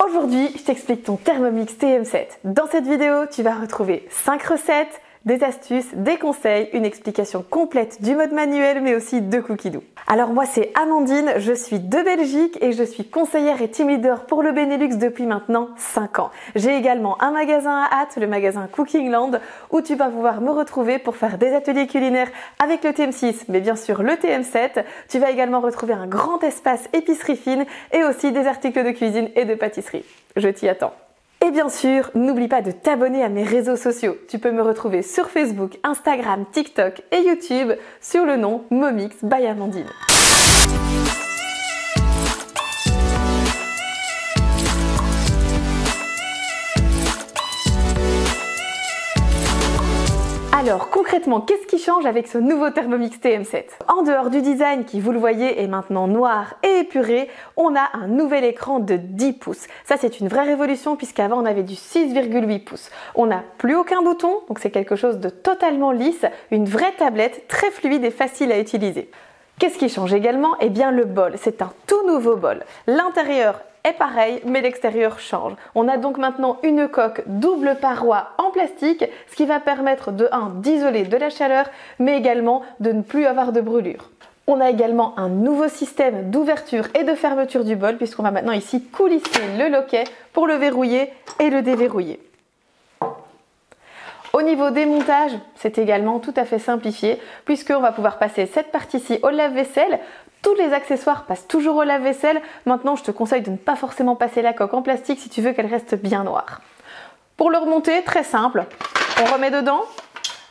Aujourd'hui, je t'explique ton Thermomix TM7. Dans cette vidéo, tu vas retrouver 5 recettes, des astuces, des conseils, une explication complète du mode manuel, mais aussi de Cookie Dough. Alors moi, c'est Amandine, je suis de Belgique et je suis conseillère et team leader pour le Benelux depuis maintenant 5 ans. J'ai également un magasin à Ath, le magasin Cooking Land, où tu vas pouvoir me retrouver pour faire des ateliers culinaires avec le TM6, mais bien sûr le TM7. Tu vas également retrouver un grand espace épicerie fine et aussi des articles de cuisine et de pâtisserie. Je t'y attends. Et bien sûr, n'oublie pas de t'abonner à mes réseaux sociaux. Tu peux me retrouver sur Facebook, Instagram, TikTok et YouTube sur le nom Momix by Amandine. Alors concrètement, qu'est-ce qui change avec ce nouveau Thermomix TM7? En dehors du design qui, vous le voyez, est maintenant noir et épuré, on a un nouvel écran de 10 pouces. Ça, c'est une vraie révolution puisqu'avant on avait du 6,8 pouces. On n'a plus aucun bouton, donc c'est quelque chose de totalement lisse, une vraie tablette très fluide et facile à utiliser. Qu'est-ce qui change également? Eh bien le bol, c'est un tout nouveau bol. L'intérieur est pareil, mais l'extérieur change. On a donc maintenant une coque double paroi en plastique, ce qui va permettre d'isoler de la chaleur, mais également de ne plus avoir de brûlure. On a également un nouveau système d'ouverture et de fermeture du bol, puisqu'on va maintenant ici coulisser le loquet pour le verrouiller et le déverrouiller. Au niveau des montages, c'est également tout à fait simplifié, puisqu'on va pouvoir passer cette partie-ci au lave-vaisselle. Tous les accessoires passent toujours au lave-vaisselle. Maintenant, je te conseille de ne pas forcément passer la coque en plastique si tu veux qu'elle reste bien noire. Pour le remonter, très simple. On remet dedans,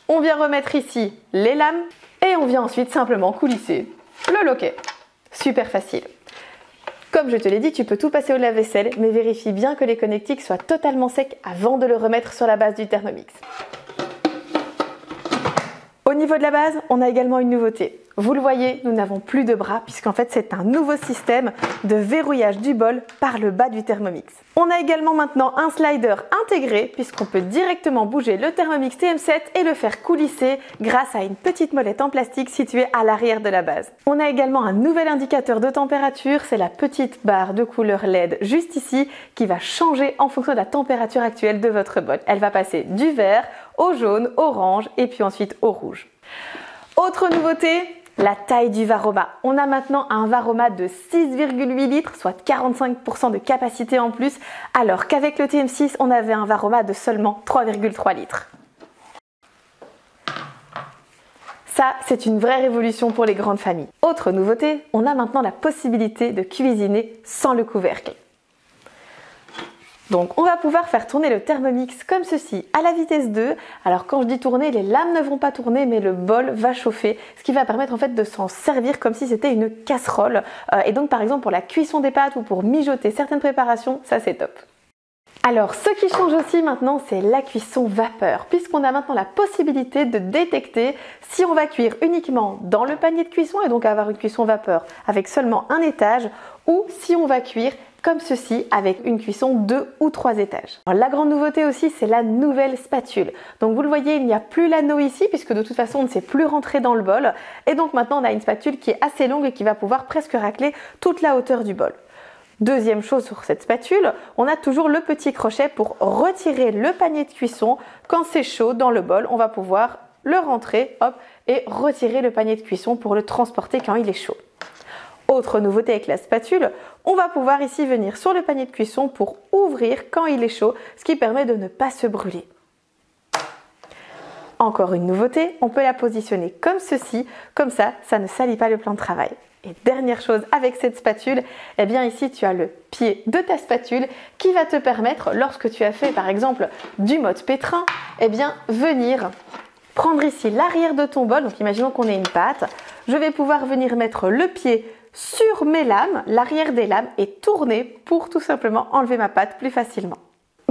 on vient remettre ici les lames et on vient ensuite simplement coulisser le loquet. Super facile. Comme je te l'ai dit, tu peux tout passer au lave-vaisselle, mais vérifie bien que les connectiques soient totalement secs avant de le remettre sur la base du Thermomix. Au niveau de la base, on a également une nouveauté. Vous le voyez, nous n'avons plus de bras puisqu'en fait c'est un nouveau système de verrouillage du bol par le bas du Thermomix. On a également maintenant un slider intégré puisqu'on peut directement bouger le Thermomix TM7 et le faire coulisser grâce à une petite molette en plastique située à l'arrière de la base. On a également un nouvel indicateur de température, c'est la petite barre de couleur LED juste ici qui va changer en fonction de la température actuelle de votre bol. Elle va passer du vert au jaune, orange et puis ensuite au rouge. Autre nouveauté, la taille du Varoma. On a maintenant un Varoma de 6,8 litres, soit 45% de capacité en plus, alors qu'avec le TM6, on avait un Varoma de seulement 3,3 litres. Ça, c'est une vraie révolution pour les grandes familles. Autre nouveauté, on a maintenant la possibilité de cuisiner sans le couvercle. Donc on va pouvoir faire tourner le Thermomix comme ceci à la vitesse 2. Alors quand je dis tourner, les lames ne vont pas tourner mais le bol va chauffer, ce qui va permettre en fait de s'en servir comme si c'était une casserole. Et donc par exemple pour la cuisson des pâtes ou pour mijoter certaines préparations, ça c'est top. Alors ce qui change aussi maintenant, c'est la cuisson vapeur, puisqu'on a maintenant la possibilité de détecter si on va cuire uniquement dans le panier de cuisson et donc avoir une cuisson vapeur avec seulement un étage, ou si on va cuire comme ceci avec une cuisson 2 ou 3 étages. Alors, la grande nouveauté aussi, c'est la nouvelle spatule. Donc vous le voyez, il n'y a plus l'anneau ici puisque de toute façon on ne sait plus rentrer dans le bol. Et donc maintenant on a une spatule qui est assez longue et qui va pouvoir presque racler toute la hauteur du bol. Deuxième chose sur cette spatule, on a toujours le petit crochet pour retirer le panier de cuisson. Quand c'est chaud dans le bol, on va pouvoir le rentrer, hop, et retirer le panier de cuisson pour le transporter quand il est chaud. Autre nouveauté avec la spatule, on va pouvoir ici venir sur le panier de cuisson pour ouvrir quand il est chaud, ce qui permet de ne pas se brûler. Encore une nouveauté, on peut la positionner comme ceci, comme ça ne salit pas le plan de travail. Et dernière chose avec cette spatule, eh bien ici tu as le pied de ta spatule qui va te permettre, lorsque tu as fait par exemple du mode pétrin, eh bien venir prendre ici l'arrière de ton bol. Donc imaginons qu'on ait une pâte, je vais pouvoir venir mettre le pied sur mes lames, l'arrière des lames et tourner pour tout simplement enlever ma pâte plus facilement.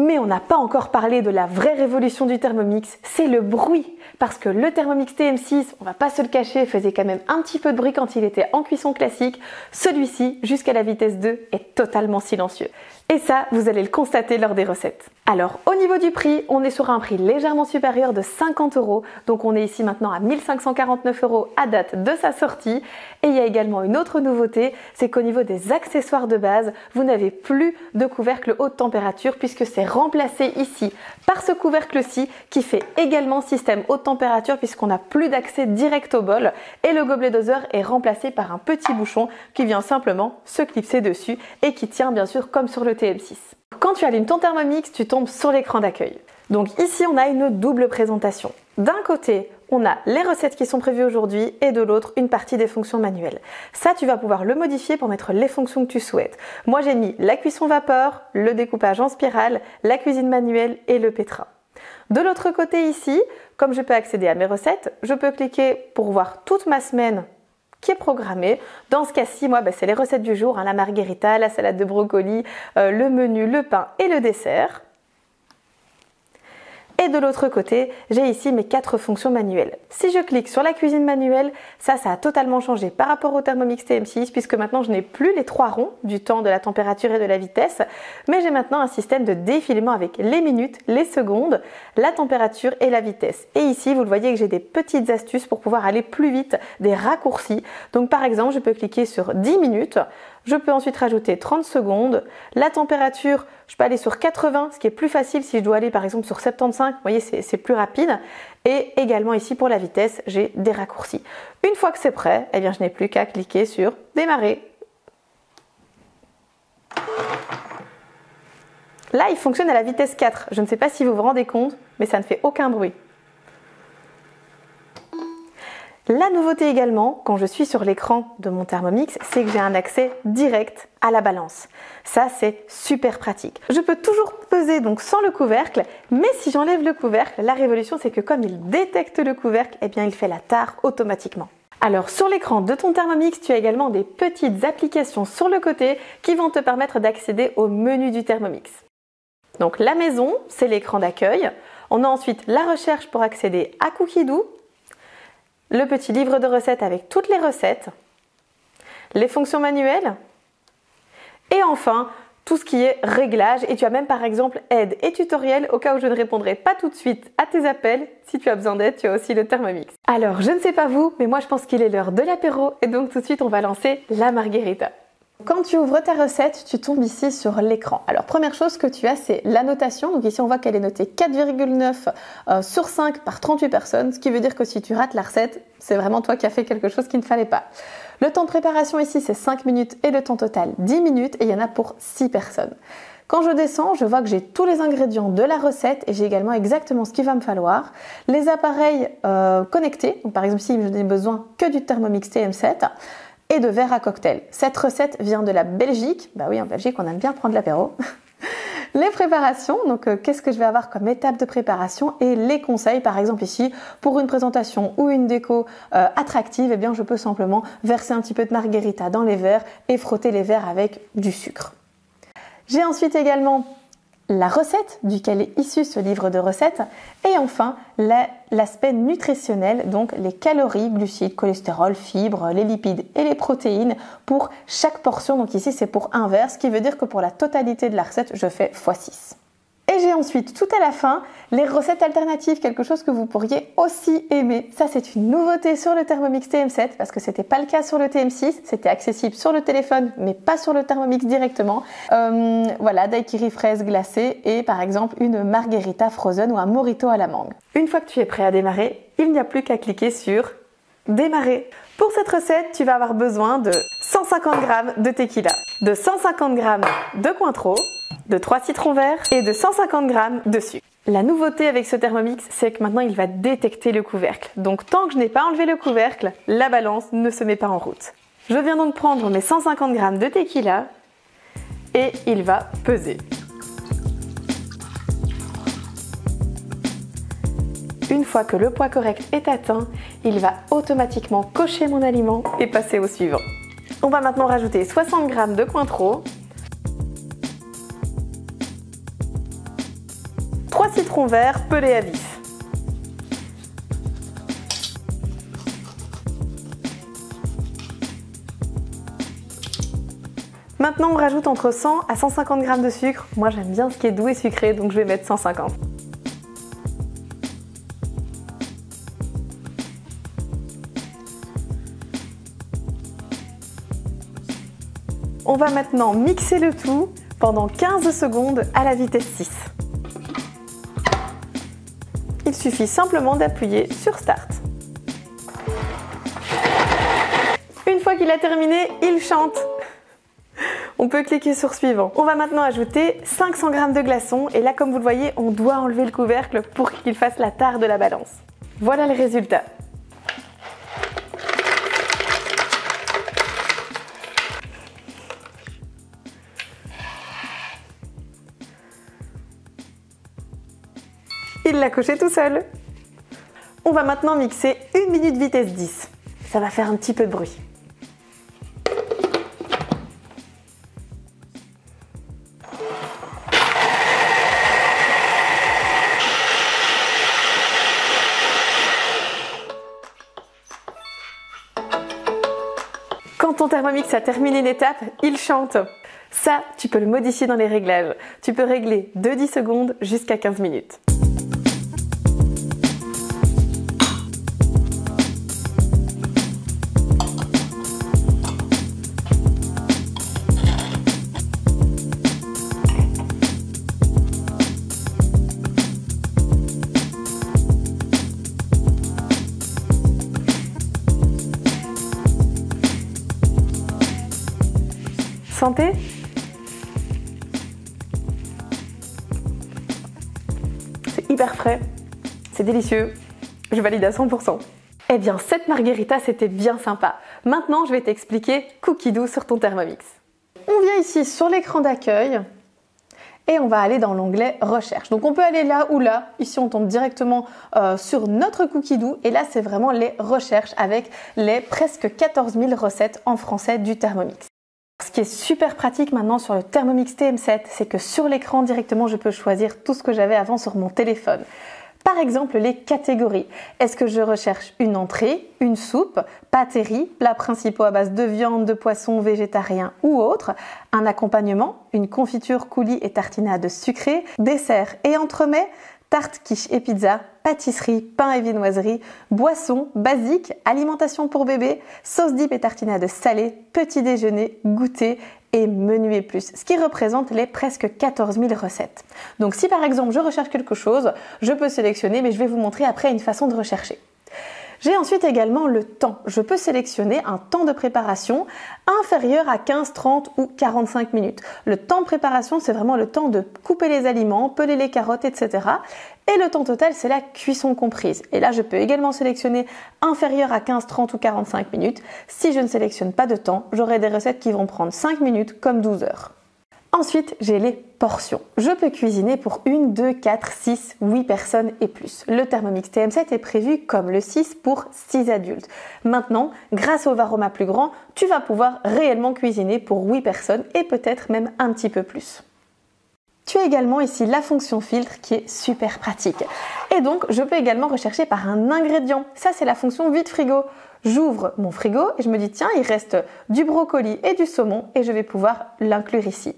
Mais on n'a pas encore parlé de la vraie révolution du Thermomix, c'est le bruit. Parce que le Thermomix TM6, on va pas se le cacher, faisait quand même un petit peu de bruit quand il était en cuisson classique. Celui-ci, jusqu'à la vitesse 2, est totalement silencieux. Et ça, vous allez le constater lors des recettes. Alors, au niveau du prix, on est sur un prix légèrement supérieur de 50 €. Donc on est ici maintenant à 1549 € à date de sa sortie. Et il y a également une autre nouveauté, c'est qu'au niveau des accessoires de base, vous n'avez plus de couvercle haute température puisque c'est remplacé ici par ce couvercle-ci qui fait également système haute température puisqu'on n'a plus d'accès direct au bol. Et le gobelet doseur est remplacé par un petit bouchon qui vient simplement se clipser dessus et qui tient bien sûr comme sur le TM6. Quand tu allumes ton Thermomix, tu tombes sur l'écran d'accueil. Donc ici, on a une double présentation. D'un côté, on a les recettes qui sont prévues aujourd'hui et de l'autre, une partie des fonctions manuelles. Ça, tu vas pouvoir le modifier pour mettre les fonctions que tu souhaites. Moi, j'ai mis la cuisson vapeur, le découpage en spirale, la cuisine manuelle et le pétrin. De l'autre côté ici, comme je peux accéder à mes recettes, je peux cliquer pour voir toute ma semaine qui est programmée. Dans ce cas-ci, moi, c'est les recettes du jour, la margherita, la salade de brocoli, le menu, le pain et le dessert. Et de l'autre côté, j'ai ici mes 4 fonctions manuelles. Si je clique sur la cuisine manuelle, ça a totalement changé par rapport au Thermomix TM6 puisque maintenant je n'ai plus les 3 ronds du temps, de la température et de la vitesse, mais j'ai maintenant un système de défilement avec les minutes, les secondes, la température et la vitesse. Et ici, vous le voyez que j'ai des petites astuces pour pouvoir aller plus vite, des raccourcis. Donc par exemple, je peux cliquer sur 10 minutes. Je peux ensuite rajouter 30 secondes. La température, je peux aller sur 80, ce qui est plus facile si je dois aller par exemple sur 75. Vous voyez, c'est plus rapide. Et également ici pour la vitesse, j'ai des raccourcis. Une fois que c'est prêt, eh bien, je n'ai plus qu'à cliquer sur démarrer. Là, il fonctionne à la vitesse 4. Je ne sais pas si vous vous rendez compte, mais ça ne fait aucun bruit. La nouveauté également, quand je suis sur l'écran de mon Thermomix, c'est que j'ai un accès direct à la balance. Ça, c'est super pratique. Je peux toujours peser donc sans le couvercle, mais si j'enlève le couvercle, la révolution, c'est que comme il détecte le couvercle, eh bien, il fait la tare automatiquement. Alors, sur l'écran de ton Thermomix, tu as également des petites applications sur le côté qui vont te permettre d'accéder au menu du Thermomix. Donc, la maison, c'est l'écran d'accueil. On a ensuite la recherche pour accéder à Cookidoo, le petit livre de recettes avec toutes les recettes, les fonctions manuelles et enfin tout ce qui est réglage. Et tu as même par exemple aide et tutoriel au cas où je ne répondrai pas tout de suite à tes appels. Si tu as besoin d'aide, tu as aussi le Thermomix. Alors je ne sais pas vous, mais moi je pense qu'il est l'heure de l'apéro et donc tout de suite on va lancer la margherita. Quand tu ouvres ta recette, tu tombes ici sur l'écran. Alors première chose que tu as, c'est la notation. Donc ici on voit qu'elle est notée 4,9 sur 5 par 38 personnes, ce qui veut dire que si tu rates la recette, c'est vraiment toi qui as fait quelque chose qu'il ne fallait pas. Le temps de préparation ici c'est 5 minutes et le temps total 10 minutes et il y en a pour 6 personnes. Quand je descends, je vois que j'ai tous les ingrédients de la recette et j'ai également exactement ce qu'il va me falloir. Les appareils connectés, donc par exemple ici je n'ai besoin que du Thermomix TM7. Et de verre à cocktail. Cette recette vient de la Belgique. Bah oui, en Belgique, on aime bien prendre l'apéro. Les préparations, donc qu'est-ce que je vais avoir comme étape de préparation et les conseils, par exemple ici, pour une présentation ou une déco attractive, eh bien je peux simplement verser un petit peu de margherita dans les verres et frotter les verres avec du sucre. J'ai ensuite également la recette duquel est issu ce livre de recettes et enfin l'aspect nutritionnel, donc les calories, glucides, cholestérol, fibres, les lipides et les protéines pour chaque portion. Donc ici c'est pour un verre, ce qui veut dire que pour la totalité de la recette je fais x6. Et j'ai ensuite tout à la fin les recettes alternatives, quelque chose que vous pourriez aussi aimer. Ça c'est une nouveauté sur le Thermomix TM7 parce que c'était pas le cas sur le TM6, c'était accessible sur le téléphone mais pas sur le Thermomix directement. Voilà, daiquiri fraise glacée et par exemple une margherita frozen ou un mojito à la mangue. Une fois que tu es prêt à démarrer, il n'y a plus qu'à cliquer sur démarrer. Pour cette recette, tu vas avoir besoin de 150 g de tequila, de 150 g de Cointreau, de 3 citrons verts et de 150 g de sucre. La nouveauté avec ce Thermomix, c'est que maintenant il va détecter le couvercle. Donc tant que je n'ai pas enlevé le couvercle, la balance ne se met pas en route. Je viens donc prendre mes 150 g de tequila et il va peser. Une fois que le poids correct est atteint, il va automatiquement cocher mon aliment et passer au suivant. On va maintenant rajouter 60 g de Cointreau, 3 citrons verts pelés à vif. Maintenant, on rajoute entre 100 à 150 g de sucre. Moi, j'aime bien ce qui est doux et sucré, donc je vais mettre 150. On va maintenant mixer le tout pendant 15 secondes à la vitesse 6. Il suffit simplement d'appuyer sur Start. Une fois qu'il a terminé, il chante. On peut cliquer sur Suivant. On va maintenant ajouter 500 g de glaçons et là, comme vous le voyez, on doit enlever le couvercle pour qu'il fasse la tare de la balance. Voilà le résultat. Il l'a coché tout seul. On va maintenant mixer 1 minute vitesse 10. Ça va faire un petit peu de bruit. Quand ton Thermomix a terminé une étape, il chante. Ça, tu peux le modifier dans les réglages. Tu peux régler de 10 secondes jusqu'à 15 minutes. Santé. C'est hyper frais, c'est délicieux, je valide à 100%. Eh bien, cette margarita, c'était bien sympa. Maintenant, je vais t'expliquer Cookie Dough sur ton Thermomix. On vient ici sur l'écran d'accueil et on va aller dans l'onglet Recherche. Donc on peut aller là ou là. Ici, on tombe directement sur notre Cookie Dough et là, c'est vraiment les recherches avec les presque 14 000 recettes en français du Thermomix. Ce qui est super pratique maintenant sur le Thermomix TM7, c'est que sur l'écran directement, je peux choisir tout ce que j'avais avant sur mon téléphone. Par exemple, les catégories. Est-ce que je recherche une entrée, une soupe, pâtes et riz, plats principaux à base de viande, de poisson, végétarien ou autre, un accompagnement, une confiture, coulis et tartinade sucrée, dessert et entremets, tarte, quiche et pizza, pâtisserie, pain et viennoiserie, boissons, basique, alimentation pour bébé, sauce dip et tartinade salée, petit déjeuner, goûter et menu et plus, ce qui représente les presque 14 000 recettes. Donc si par exemple je recherche quelque chose, je peux sélectionner, mais je vais vous montrer après une façon de rechercher. J'ai ensuite également le temps. Je peux sélectionner un temps de préparation inférieur à 15, 30 ou 45 minutes. Le temps de préparation, c'est vraiment le temps de couper les aliments, peler les carottes, etc. Et le temps total, c'est la cuisson comprise. Et là, je peux également sélectionner inférieur à 15, 30 ou 45 minutes. Si je ne sélectionne pas de temps, j'aurai des recettes qui vont prendre 5 minutes comme 12 heures. Ensuite, j'ai les portions. Je peux cuisiner pour 1, 2, 4, 6, 8 personnes et plus. Le Thermomix TM7 est prévu comme le 6 pour 6 adultes. Maintenant, grâce au Varoma plus grand, tu vas pouvoir réellement cuisiner pour 8 personnes et peut-être même un petit peu plus. Tu as également ici la fonction filtre qui est super pratique. Et donc, je peux également rechercher par un ingrédient. Ça, c'est la fonction vide frigo. J'ouvre mon frigo et je me dis tiens, il reste du brocoli et du saumon et je vais pouvoir l'inclure ici.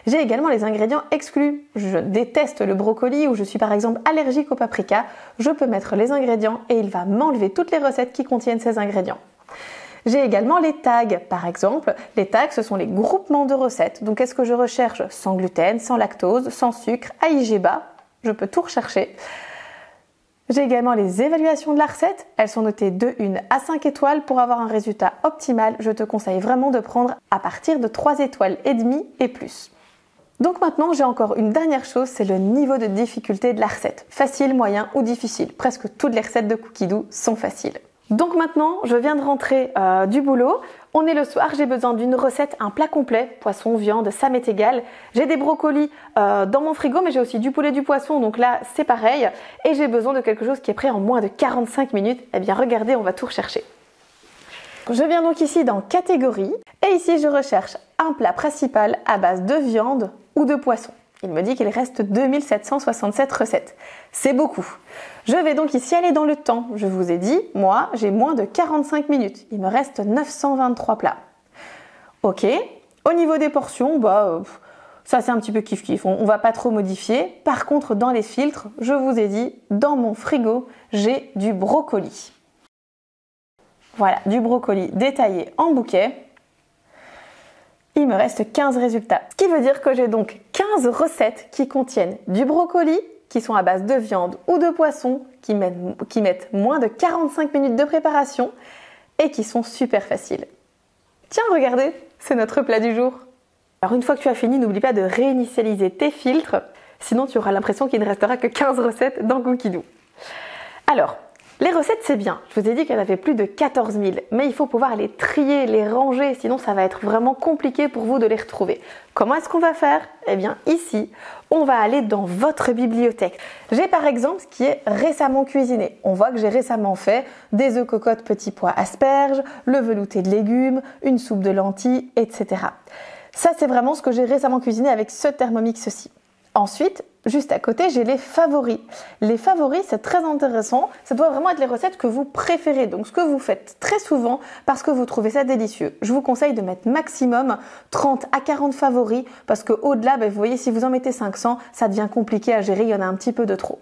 J'ai également les ingrédients exclus. Je déteste le brocoli ou je suis par exemple allergique au paprika. Je peux mettre les ingrédients et il va m'enlever toutes les recettes qui contiennent ces ingrédients. J'ai également les tags. Par exemple, les tags, ce sont les groupements de recettes. Donc, est-ce que je recherche sans gluten, sans lactose, sans sucre, AIG bas? Je peux tout rechercher. J'ai également les évaluations de la recette. Elles sont notées de 1 à 5 étoiles. Pour avoir un résultat optimal, je te conseille vraiment de prendre à partir de 3 étoiles et demie et plus. Donc maintenant, j'ai encore une dernière chose, c'est le niveau de difficulté de la recette. Facile, moyen ou difficile. Presque toutes les recettes de Cookie Dough sont faciles. Donc maintenant, je viens de rentrer du boulot. On est le soir, j'ai besoin d'une recette, un plat complet, poisson, viande, ça m'est égal. J'ai des brocolis dans mon frigo, mais j'ai aussi du poulet, du poisson, donc là c'est pareil. Et j'ai besoin de quelque chose qui est prêt en moins de 45 minutes. Eh bien regardez, on va tout rechercher. Je viens donc ici dans catégorie et ici je recherche un plat principal à base de viande ou de poisson. Il me dit qu'il reste 2767 recettes. C'est beaucoup. Je vais donc ici aller dans le temps. Je vous ai dit, moi, j'ai moins de 45 minutes. Il me reste 923 plats. Ok. Au niveau des portions, ça c'est un petit peu kiff-kiff. On va pas trop modifier. Par contre, dans les filtres, je vous ai dit, dans mon frigo, j'ai du brocoli. Voilà, du brocoli détaillé en bouquet. Il me reste 15 résultats. Ce qui veut dire que j'ai donc 15 recettes qui contiennent du brocoli, qui sont à base de viande ou de poisson, qui mettent moins de 45 minutes de préparation et qui sont super faciles. Tiens, regardez, c'est notre plat du jour. Alors une fois que tu as fini, n'oublie pas de réinitialiser tes filtres, sinon tu auras l'impression qu'il ne restera que 15 recettes dans Cookidoo. Alors, les recettes c'est bien, je vous ai dit qu'il y en avait plus de 14 000, mais il faut pouvoir les trier, les ranger, sinon ça va être vraiment compliqué pour vous de les retrouver. Comment est-ce qu'on va faire? Eh bien ici, on va aller dans votre bibliothèque. J'ai par exemple ce qui est récemment cuisiné. On voit que j'ai récemment fait des œufs cocottes petits pois asperges, le velouté de légumes, une soupe de lentilles, etc. Ça c'est vraiment ce que j'ai récemment cuisiné avec ce Thermomix-ci. Ensuite, juste à côté, j'ai les favoris. Les favoris, c'est très intéressant. Ça doit vraiment être les recettes que vous préférez. Donc, ce que vous faites très souvent parce que vous trouvez ça délicieux. Je vous conseille de mettre maximum 30 à 40 favoris parce qu'au-delà, vous voyez, si vous en mettez 500, ça devient compliqué à gérer. Il y en a un petit peu de trop.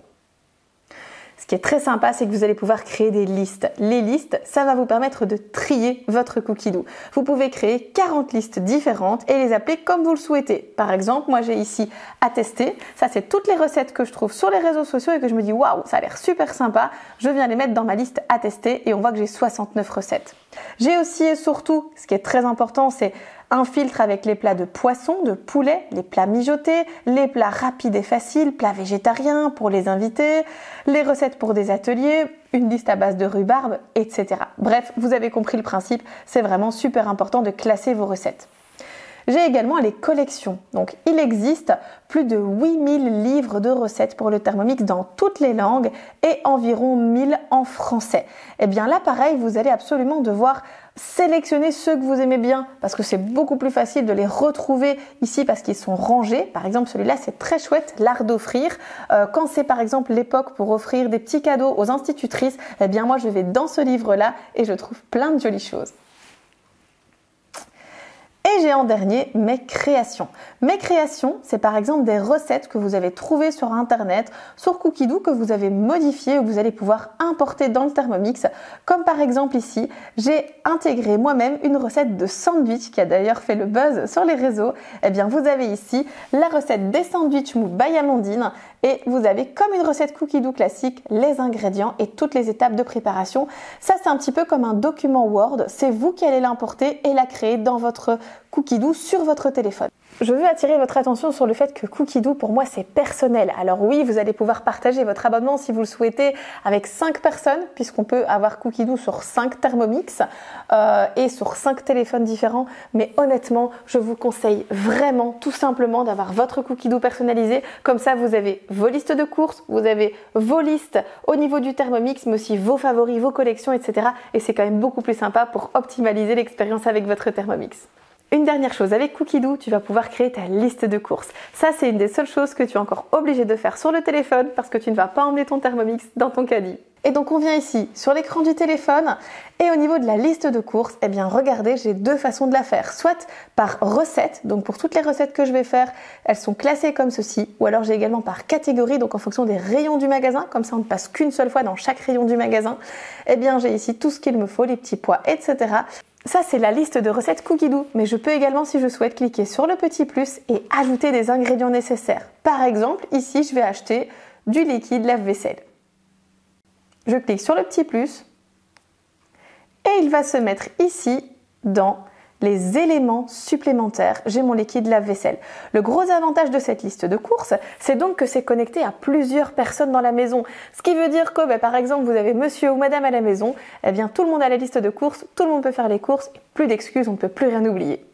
Ce qui est très sympa, c'est que vous allez pouvoir créer des listes. Les listes, ça va vous permettre de trier votre Cookidoo. Vous pouvez créer 40 listes différentes et les appeler comme vous le souhaitez. Par exemple, moi j'ai ici à tester. Ça, c'est toutes les recettes que je trouve sur les réseaux sociaux et que je me dis waouh, ça a l'air super sympa. Je viens les mettre dans ma liste à tester et on voit que j'ai 69 recettes. J'ai aussi et surtout, ce qui est très important, c'est un filtre avec les plats de poisson, de poulet, les plats mijotés, les plats rapides et faciles, plats végétariens pour les invités, les recettes pour des ateliers, une liste à base de rhubarbe, etc. Bref, vous avez compris le principe, c'est vraiment super important de classer vos recettes. J'ai également les collections. Donc, il existe plus de 8000 livres de recettes pour le Thermomix dans toutes les langues et environ 1000 en français. Et bien là, pareil, vous allez absolument devoir sélectionner ceux que vous aimez bien parce que c'est beaucoup plus facile de les retrouver ici parce qu'ils sont rangés. Par exemple, celui-là, c'est très chouette, l'art d'offrir. Quand c'est par exemple l'époque pour offrir des petits cadeaux aux institutrices, eh bien moi, je vais dans ce livre-là et je trouve plein de jolies choses. Et j'ai en dernier mes créations. Mes créations, c'est par exemple des recettes que vous avez trouvées sur internet, sur Cookidoo, que vous avez modifiées ou que vous allez pouvoir importer dans le Thermomix. Comme par exemple ici, j'ai intégré moi-même une recette de sandwich qui a d'ailleurs fait le buzz sur les réseaux. Eh bien, vous avez ici la recette des sandwichs mou by Amandine et vous avez comme une recette Cookidoo classique les ingrédients et toutes les étapes de préparation. Ça, c'est un petit peu comme un document Word. C'est vous qui allez l'importer et la créer dans votre Cookidoo sur votre téléphone. Je veux attirer votre attention sur le fait que Cookidoo, pour moi, c'est personnel. Alors oui, vous allez pouvoir partager votre abonnement si vous le souhaitez avec 5 personnes, puisqu'on peut avoir Cookidoo sur 5 Thermomix et sur 5 téléphones différents. Mais honnêtement, je vous conseille vraiment, tout simplement, d'avoir votre Cookidoo personnalisé. Comme ça, vous avez vos listes de courses, vous avez vos listes au niveau du Thermomix, mais aussi vos favoris, vos collections, etc. Et c'est quand même beaucoup plus sympa pour optimaliser l'expérience avec votre Thermomix. Une dernière chose, avec Cookidoo, tu vas pouvoir créer ta liste de courses. Ça, c'est une des seules choses que tu es encore obligé de faire sur le téléphone parce que tu ne vas pas emmener ton Thermomix dans ton caddie. Et donc, on vient ici sur l'écran du téléphone et au niveau de la liste de courses, eh bien, regardez, j'ai 2 façons de la faire. Soit par recette, donc pour toutes les recettes que je vais faire, elles sont classées comme ceci. Ou alors, j'ai également par catégorie, donc en fonction des rayons du magasin. Comme ça, on ne passe qu'une seule fois dans chaque rayon du magasin. Eh bien, j'ai ici tout ce qu'il me faut, les petits pois, etc. Ça, c'est la liste de recettes Cookidoo, mais je peux également, si je souhaite, cliquer sur le petit plus et ajouter des ingrédients nécessaires. Par exemple, ici, je vais acheter du liquide lave-vaisselle. Je clique sur le petit plus et il va se mettre ici dans les éléments supplémentaires. J'ai mon liquide lave-vaisselle. Le gros avantage de cette liste de courses, c'est donc que c'est connecté à plusieurs personnes dans la maison. Ce qui veut dire que, par exemple, vous avez monsieur ou madame à la maison, eh bien tout le monde a la liste de courses, tout le monde peut faire les courses, et plus d'excuses, on ne peut plus rien oublier.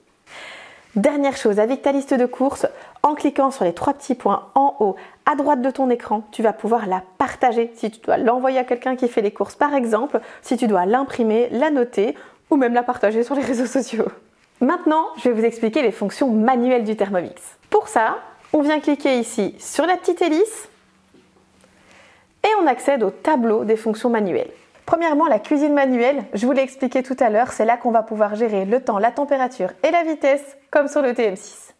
Dernière chose, avec ta liste de courses, en cliquant sur les 3 petits points en haut à droite de ton écran, tu vas pouvoir la partager. Si tu dois l'envoyer à quelqu'un qui fait les courses par exemple, si tu dois l'imprimer, la noter ou même la partager sur les réseaux sociaux. Maintenant, je vais vous expliquer les fonctions manuelles du Thermomix. Pour ça, On vient cliquer ici sur la petite hélice et on accède au tableau des fonctions manuelles. Premièrement, la cuisine manuelle, je vous l'ai expliqué tout à l'heure, c'est là qu'on va pouvoir gérer le temps, la température et la vitesse, comme sur le TM6.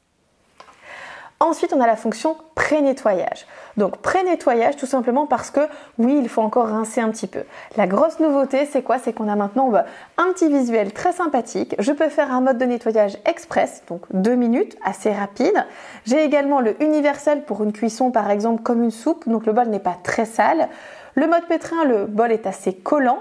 Ensuite, on a la fonction pré-nettoyage. Donc pré-nettoyage tout simplement parce que oui, il faut encore rincer un petit peu. La grosse nouveauté, c'est quoi? C'est qu'on a maintenant un petit visuel très sympathique. Je peux faire un mode de nettoyage express, donc 2 minutes, assez rapide. J'ai également le universel pour une cuisson par exemple comme une soupe, donc le bol n'est pas très sale. Le mode pétrin, le bol est assez collant.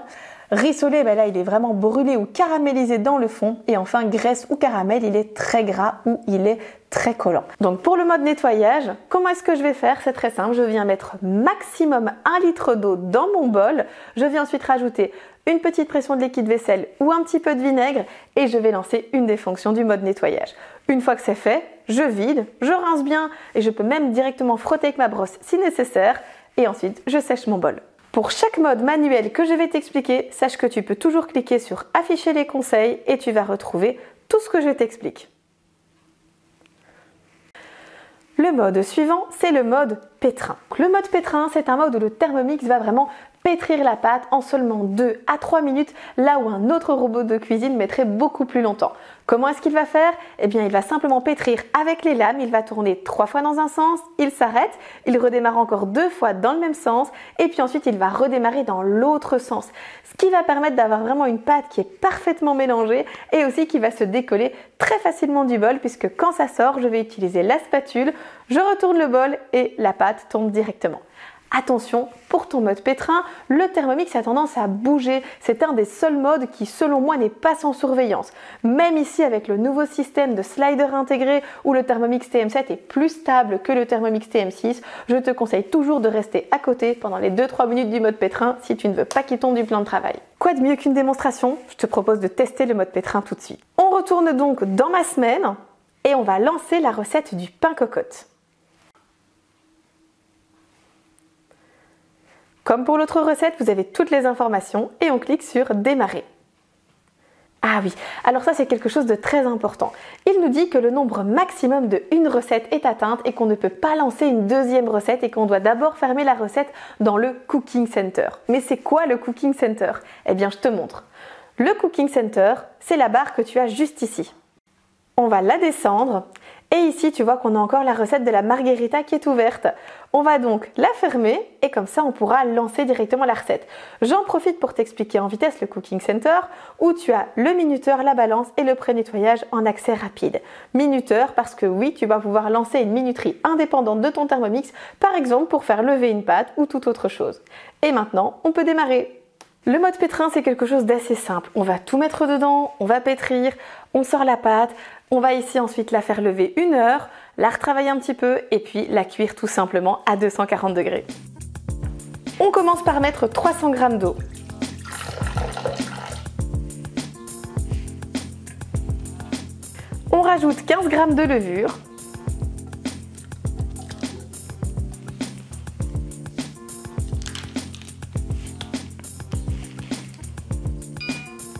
Rissolé, là il est vraiment brûlé ou caramélisé dans le fond. Et enfin graisse ou caramel, il est très gras ou il est très collant. Donc pour le mode nettoyage, comment est-ce que je vais faire? C'est très simple, je viens mettre maximum 1 litre d'eau dans mon bol. Je viens ensuite rajouter une petite pression de liquide vaisselle ou un petit peu de vinaigre et je vais lancer une des fonctions du mode nettoyage. Une fois que c'est fait, je vide, je rince bien et je peux même directement frotter avec ma brosse si nécessaire et ensuite je sèche mon bol. Pour chaque mode manuel que je vais t'expliquer, sache que tu peux toujours cliquer sur afficher les conseils et tu vas retrouver tout ce que je t'explique. Le mode suivant, c'est le mode pétrin. Le mode pétrin, c'est un mode où le Thermomix va vraiment pétrir la pâte en seulement 2 à 3 minutes, là où un autre robot de cuisine mettrait beaucoup plus longtemps. Comment est-ce qu'il va faire? Eh bien, il va simplement pétrir avec les lames, il va tourner 3 fois dans un sens, il s'arrête, il redémarre encore 2 fois dans le même sens, et puis ensuite il va redémarrer dans l'autre sens. Ce qui va permettre d'avoir vraiment une pâte qui est parfaitement mélangée et aussi qui va se décoller très facilement du bol, puisque quand ça sort, je vais utiliser la spatule, je retourne le bol et la pâte tombe directement. Attention, pour ton mode pétrin, le Thermomix a tendance à bouger. C'est un des seuls modes qui, selon moi, n'est pas sans surveillance. Même ici, avec le nouveau système de slider intégré où le Thermomix TM7 est plus stable que le Thermomix TM6, je te conseille toujours de rester à côté pendant les 2-3 minutes du mode pétrin si tu ne veux pas qu'il tombe du plan de travail. Quoi de mieux qu'une démonstration? Je te propose de tester le mode pétrin tout de suite. On retourne donc dans ma semaine et on va lancer la recette du pain cocotte. Comme pour l'autre recette, vous avez toutes les informations et on clique sur démarrer. Ah oui, alors ça c'est quelque chose de très important. Il nous dit que le nombre maximum de une recette est atteinte et qu'on ne peut pas lancer une deuxième recette et qu'on doit d'abord fermer la recette dans le Cooking Center. Mais c'est quoi le Cooking Center? Eh bien je te montre. Le Cooking Center, c'est la barre que tu as juste ici. On va la descendre et ici tu vois qu'on a encore la recette de la margherita qui est ouverte. On va donc la fermer et comme ça on pourra lancer directement la recette. J'en profite pour t'expliquer en vitesse le Cooking Center où tu as le minuteur, la balance et le pré-nettoyage en accès rapide. Minuteur parce que oui, tu vas pouvoir lancer une minuterie indépendante de ton Thermomix, par exemple pour faire lever une pâte ou toute autre chose. Et maintenant, on peut démarrer. Le mode pétrin, c'est quelque chose d'assez simple. On va tout mettre dedans, on va pétrir, on sort la pâte, on va ici ensuite la faire lever 1 heure, la retravailler un petit peu et puis la cuire tout simplement à 240 degrés. On commence par mettre 300 g d'eau. On rajoute 15 g de levure.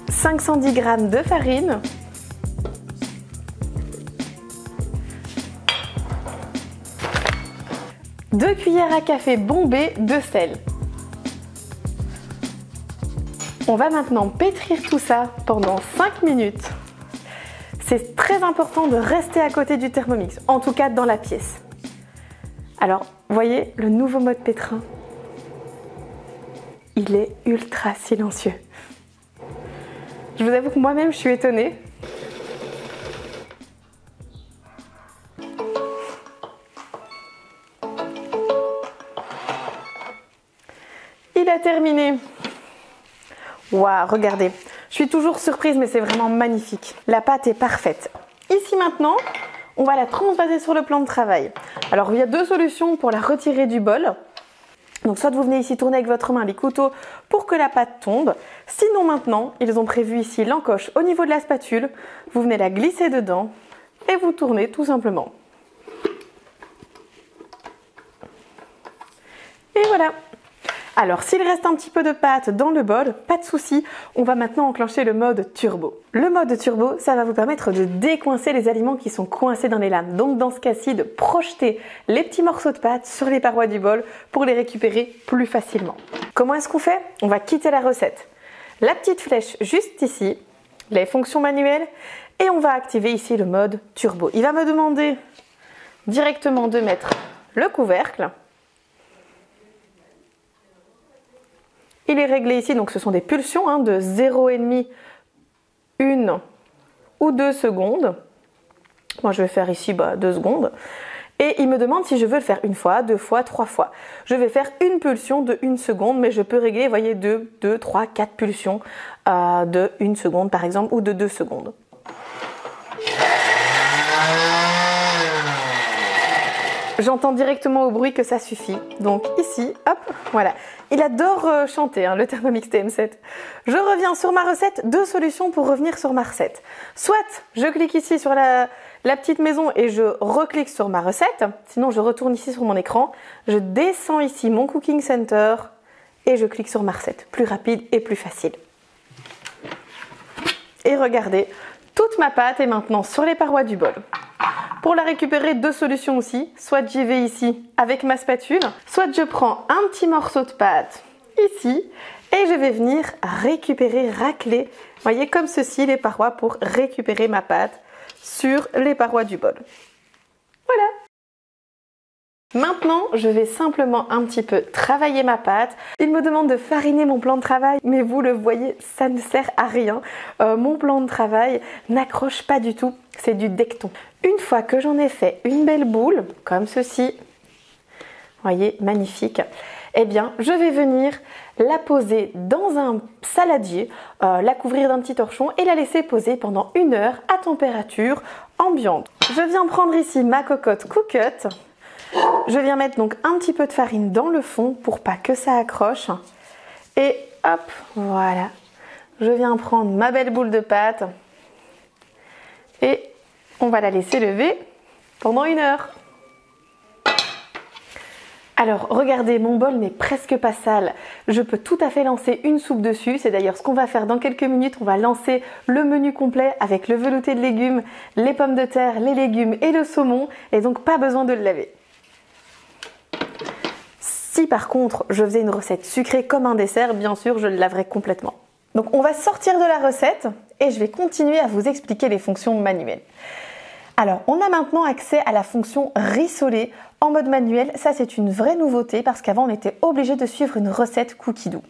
« 510 g de farine. « 2 cuillères à café bombées de sel. » On va maintenant pétrir tout ça pendant 5 minutes. C'est très important de rester à côté du Thermomix, en tout cas dans la pièce. Alors, voyez, le nouveau mode pétrin, il est ultra silencieux. Je vous avoue que moi-même, je suis étonnée. Il a terminé. Waouh, regardez. Je suis toujours surprise, mais c'est vraiment magnifique. La pâte est parfaite. Ici maintenant, on va la transvaser sur le plan de travail. Alors, il y a 2 solutions pour la retirer du bol. Donc soit vous venez ici tourner avec votre main les couteaux pour que la pâte tombe. Sinon maintenant, ils ont prévu ici l'encoche au niveau de la spatule. Vous venez la glisser dedans et vous tournez tout simplement. Et voilà. Alors s'il reste un petit peu de pâte dans le bol, pas de souci, on va maintenant enclencher le mode turbo. Le mode turbo, ça va vous permettre de décoincer les aliments qui sont coincés dans les lames. Donc dans ce cas-ci, de projeter les petits morceaux de pâte sur les parois du bol pour les récupérer plus facilement. Comment est-ce qu'on fait? On va quitter la recette. La petite flèche juste ici, les fonctions manuelles, et on va activer ici le mode turbo. Il va me demander directement de mettre le couvercle. Il est réglé ici, donc ce sont des pulsions de 0,5, 1 ou 2 secondes. Moi je vais faire ici 2 secondes. Et il me demande si je veux le faire une fois, 2 fois, 3 fois. Je vais faire une pulsion de 1 seconde, mais je peux régler, vous voyez, 2, 3, 4 pulsions de 1 seconde par exemple, ou de 2 secondes. J'entends directement au bruit que ça suffit. Donc ici, hop, voilà. Il adore chanter, le Thermomix TM7. Je reviens sur ma recette. 2 solutions pour revenir sur ma recette. Soit je clique ici sur la petite maison et je reclique sur ma recette. Sinon, je retourne ici sur mon écran. Je descends ici mon Cooking Center et je clique sur ma recette. Plus rapide et plus facile. Et regardez, toute ma pâte est maintenant sur les parois du bol. Pour la récupérer, 2 solutions aussi. Soit j'y vais ici avec ma spatule, soit je prends un petit morceau de pâte ici et je vais venir récupérer, racler, vous voyez, comme ceci, les parois pour récupérer ma pâte sur les parois du bol. Voilà. Maintenant, je vais simplement un petit peu travailler ma pâte. Il me demande de fariner mon plan de travail, mais vous le voyez, ça ne sert à rien. Mon plan de travail n'accroche pas du tout, c'est du decton. Une fois que j'en ai fait une belle boule, comme ceci, vous voyez, magnifique, eh bien, je vais venir la poser dans un saladier, la couvrir d'un petit torchon et la laisser poser pendant 1 heure à température ambiante. Je viens prendre ici ma cocotte Cookut. Je viens mettre donc un petit peu de farine dans le fond pour pas que ça accroche. Et hop, voilà. Je viens prendre ma belle boule de pâte et on va la laisser lever pendant 1 heure. Alors regardez, mon bol n'est presque pas sale. Je peux tout à fait lancer une soupe dessus. C'est d'ailleurs ce qu'on va faire dans quelques minutes. On va lancer le menu complet avec le velouté de légumes, les pommes de terre, les légumes et le saumon. Et donc pas besoin de le laver. Si par contre je faisais une recette sucrée comme un dessert, bien sûr je le laverais complètement. Donc on va sortir de la recette et je vais continuer à vous expliquer les fonctions manuelles. Alors on a maintenant accès à la fonction rissoler en mode manuel. Ça c'est une vraie nouveauté parce qu'avant on était obligé de suivre une recette cookie dough.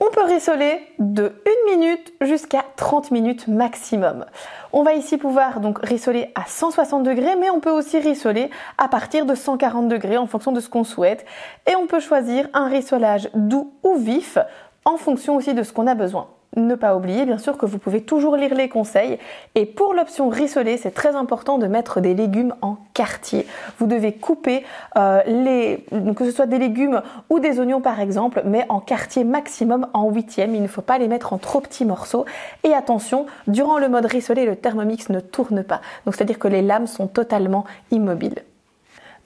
On peut rissoler de 1 minute jusqu'à 30 minutes maximum. On va ici pouvoir donc rissoler à 160 degrés, mais on peut aussi rissoler à partir de 140 degrés en fonction de ce qu'on souhaite. Et on peut choisir un rissolage doux ou vif en fonction aussi de ce qu'on a besoin. Ne pas oublier bien sûr que vous pouvez toujours lire les conseils et pour l'option rissoler, c'est très important de mettre des légumes en quartier. Vous devez couper que ce soit des légumes ou des oignons par exemple, mais en quartier maximum en 8e. Il ne faut pas les mettre en trop petits morceaux. Et attention, durant le mode rissoler, le Thermomix ne tourne pas. Donc c'est-à-dire que les lames sont totalement immobiles.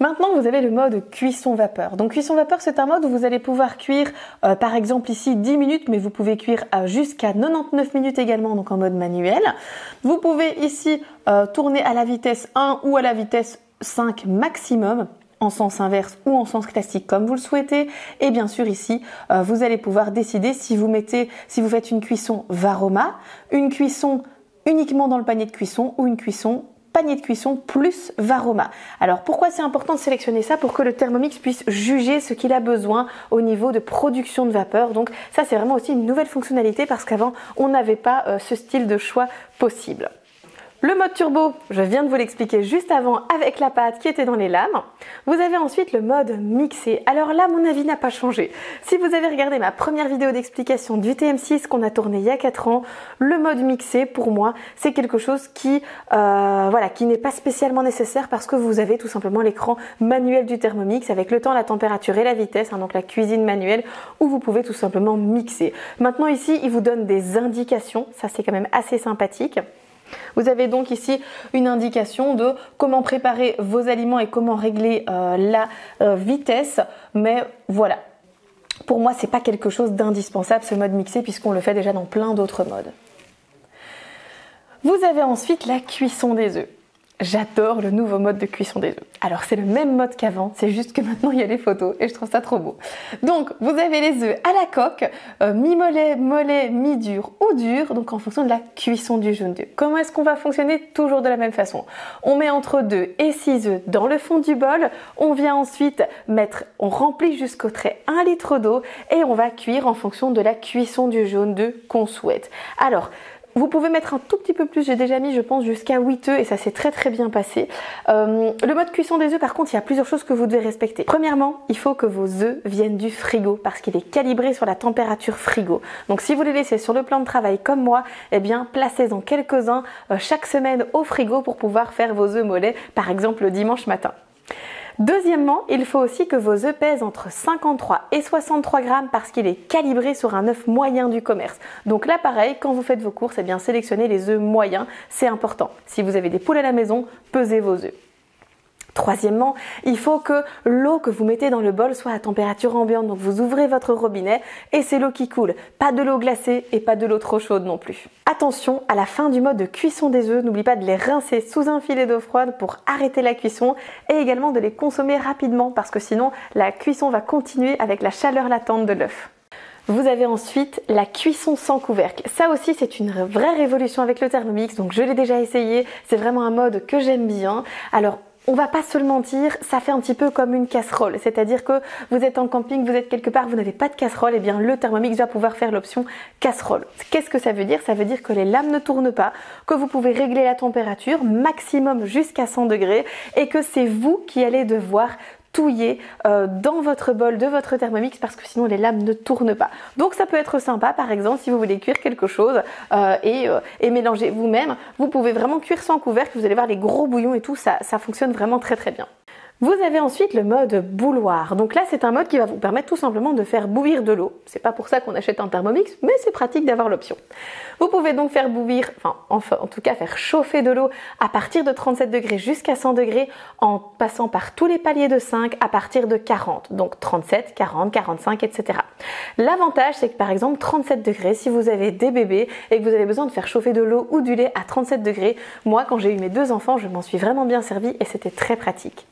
Maintenant, vous avez le mode cuisson vapeur. Donc cuisson vapeur, c'est un mode où vous allez pouvoir cuire par exemple ici 10 minutes, mais vous pouvez cuire jusqu'à 99 minutes également, donc en mode manuel. Vous pouvez ici tourner à la vitesse 1 ou à la vitesse 5 maximum, en sens inverse ou en sens classique comme vous le souhaitez. Et bien sûr ici, vous allez pouvoir décider si vous faites une cuisson Varoma, une cuisson uniquement dans le panier de cuisson ou une cuisson panier de cuisson plus Varoma. Alors pourquoi c'est important de sélectionner ça? Pour que le Thermomix puisse juger ce qu'il a besoin au niveau de production de vapeur. Donc ça c'est vraiment aussi une nouvelle fonctionnalité parce qu'avant on n'avait pas ce style de choix possible. Le mode turbo, je viens de vous l'expliquer juste avant avec la pâte qui était dans les lames. Vous avez ensuite le mode mixé. Alors là, mon avis n'a pas changé. Si vous avez regardé ma première vidéo d'explication du TM6 qu'on a tourné il y a 4 ans, le mode mixé, pour moi, c'est quelque chose qui n'est pas spécialement nécessaire parce que vous avez tout simplement l'écran manuel du Thermomix avec le temps, la température et la vitesse, donc la cuisine manuelle, où vous pouvez tout simplement mixer. Maintenant ici, il vous donne des indications, ça c'est quand même assez sympathique. Vous avez donc ici une indication de comment préparer vos aliments et comment régler la vitesse, mais voilà. pour moi, c'est pas quelque chose d'indispensable ce mode mixé puisqu'on le fait déjà dans plein d'autres modes. Vous avez ensuite la cuisson des œufs. J'adore le nouveau mode de cuisson des œufs. Alors c'est le même mode qu'avant, c'est juste que maintenant il y a les photos et je trouve ça trop beau. Donc vous avez les œufs à la coque, mi-mollet, mollet, mi-dur ou dur, donc en fonction de la cuisson du jaune d'œuf. Comment est-ce qu'on va fonctionner? Toujours de la même façon. On met entre 2 et 6 œufs dans le fond du bol, on vient ensuite on remplit jusqu'au trait 1 litre d'eau et on va cuire en fonction de la cuisson du jaune d'œuf qu'on souhaite. Alors, vous pouvez mettre un tout petit peu plus, j'ai déjà mis je pense jusqu'à 8 œufs et ça s'est très très bien passé. Le mode cuisson des œufs par contre, il y a plusieurs choses que vous devez respecter. Premièrement, il faut que vos œufs viennent du frigo parce qu'il est calibré sur la température frigo. Donc si vous les laissez sur le plan de travail comme moi, eh bien placez-en quelques-uns chaque semaine au frigo pour pouvoir faire vos œufs mollets par exemple le dimanche matin. Deuxièmement, il faut aussi que vos œufs pèsent entre 53 et 63 grammes parce qu'il est calibré sur un œuf moyen du commerce. Donc là pareil, quand vous faites vos courses, eh bien sélectionnez les œufs moyens, c'est important. Si vous avez des poules à la maison, pesez vos œufs. Troisièmement, il faut que l'eau que vous mettez dans le bol soit à température ambiante. Donc vous ouvrez votre robinet et c'est l'eau qui coule. Pas de l'eau glacée et pas de l'eau trop chaude non plus. Attention, à la fin du mode de cuisson des œufs, n'oubliez pas de les rincer sous un filet d'eau froide pour arrêter la cuisson et également de les consommer rapidement parce que sinon la cuisson va continuer avec la chaleur latente de l'œuf. Vous avez ensuite la cuisson sans couvercle. Ça aussi, c'est une vraie révolution avec le Thermomix. Donc je l'ai déjà essayé. C'est vraiment un mode que j'aime bien. Alors, on va pas se le mentir, ça fait un petit peu comme une casserole. C'est-à-dire que vous êtes en camping, vous êtes quelque part, vous n'avez pas de casserole, et bien le Thermomix va pouvoir faire l'option casserole. Qu'est-ce que ça veut dire? Ça veut dire que les lames ne tournent pas, que vous pouvez régler la température maximum jusqu'à 100 degrés et que c'est vous qui allez devoir touiller dans votre bol de votre Thermomix parce que sinon les lames ne tournent pas. Donc ça peut être sympa par exemple si vous voulez cuire quelque chose et mélanger vous-même. Vous pouvez vraiment cuire sans couvercle, vous allez voir les gros bouillons et tout, ça fonctionne vraiment très très bien. Vous avez ensuite le mode bouilloire. Donc là, c'est un mode qui va vous permettre tout simplement de faire bouillir de l'eau. C'est pas pour ça qu'on achète un Thermomix, mais c'est pratique d'avoir l'option. Vous pouvez donc faire bouillir, en tout cas faire chauffer de l'eau à partir de 37 degrés jusqu'à 100 degrés en passant par tous les paliers de 5 à partir de 40. Donc 37, 40, 45, etc. L'avantage, c'est que par exemple 37 degrés, si vous avez des bébés et que vous avez besoin de faire chauffer de l'eau ou du lait à 37 degrés, moi quand j'ai eu mes 2 enfants, je m'en suis vraiment bien servie et c'était très pratique.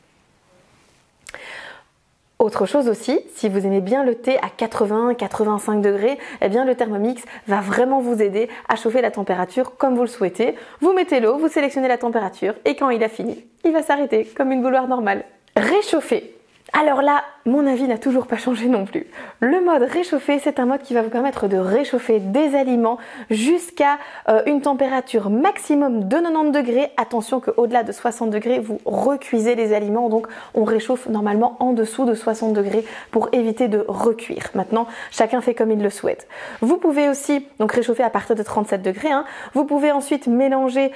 Autre chose aussi, si vous aimez bien le thé à 80-85 degrés, eh bien le Thermomix va vraiment vous aider à chauffer la température comme vous le souhaitez. Vous mettez l'eau, vous sélectionnez la température et quand il a fini, il va s'arrêter comme une bouilloire normale. Réchauffer. Alors là, mon avis n'a toujours pas changé non plus. Le mode réchauffer, c'est un mode qui va vous permettre de réchauffer des aliments jusqu'à une température maximum de 90 degrés. Attention qu'au-delà de 60 degrés, vous recuisez les aliments. Donc on réchauffe normalement en dessous de 60 degrés pour éviter de recuire. Maintenant, chacun fait comme il le souhaite. Vous pouvez aussi donc réchauffer à partir de 37 degrés. Vous pouvez ensuite mélanger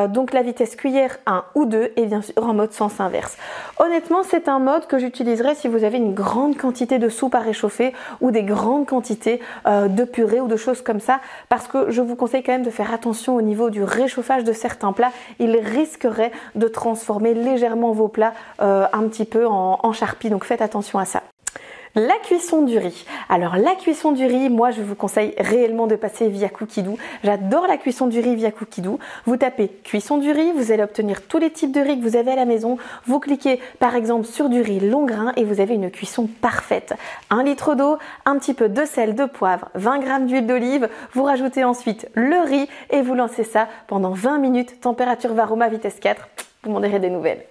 donc la vitesse cuillère 1 ou 2 et bien sûr en mode sens inverse. Honnêtement, c'est un mode que j'utilise si vous avez une grande quantité de soupe à réchauffer ou des grandes quantités de purée ou de choses comme ça parce que je vous conseille quand même de faire attention au niveau du réchauffage de certains plats. Il risquerait de transformer légèrement vos plats un petit peu en charpie, donc faites attention à ça. La cuisson du riz. Alors la cuisson du riz, moi je vous conseille réellement de passer via Cookidoo. J'adore la cuisson du riz via Cookidoo. Vous tapez cuisson du riz, vous allez obtenir tous les types de riz que vous avez à la maison. Vous cliquez par exemple sur du riz long grain et vous avez une cuisson parfaite. 1 litre d'eau, un petit peu de sel, de poivre, 20 g d'huile d'olive. Vous rajoutez ensuite le riz et vous lancez ça pendant 20 minutes, température Varoma vitesse 4. Vous m'en direz des nouvelles.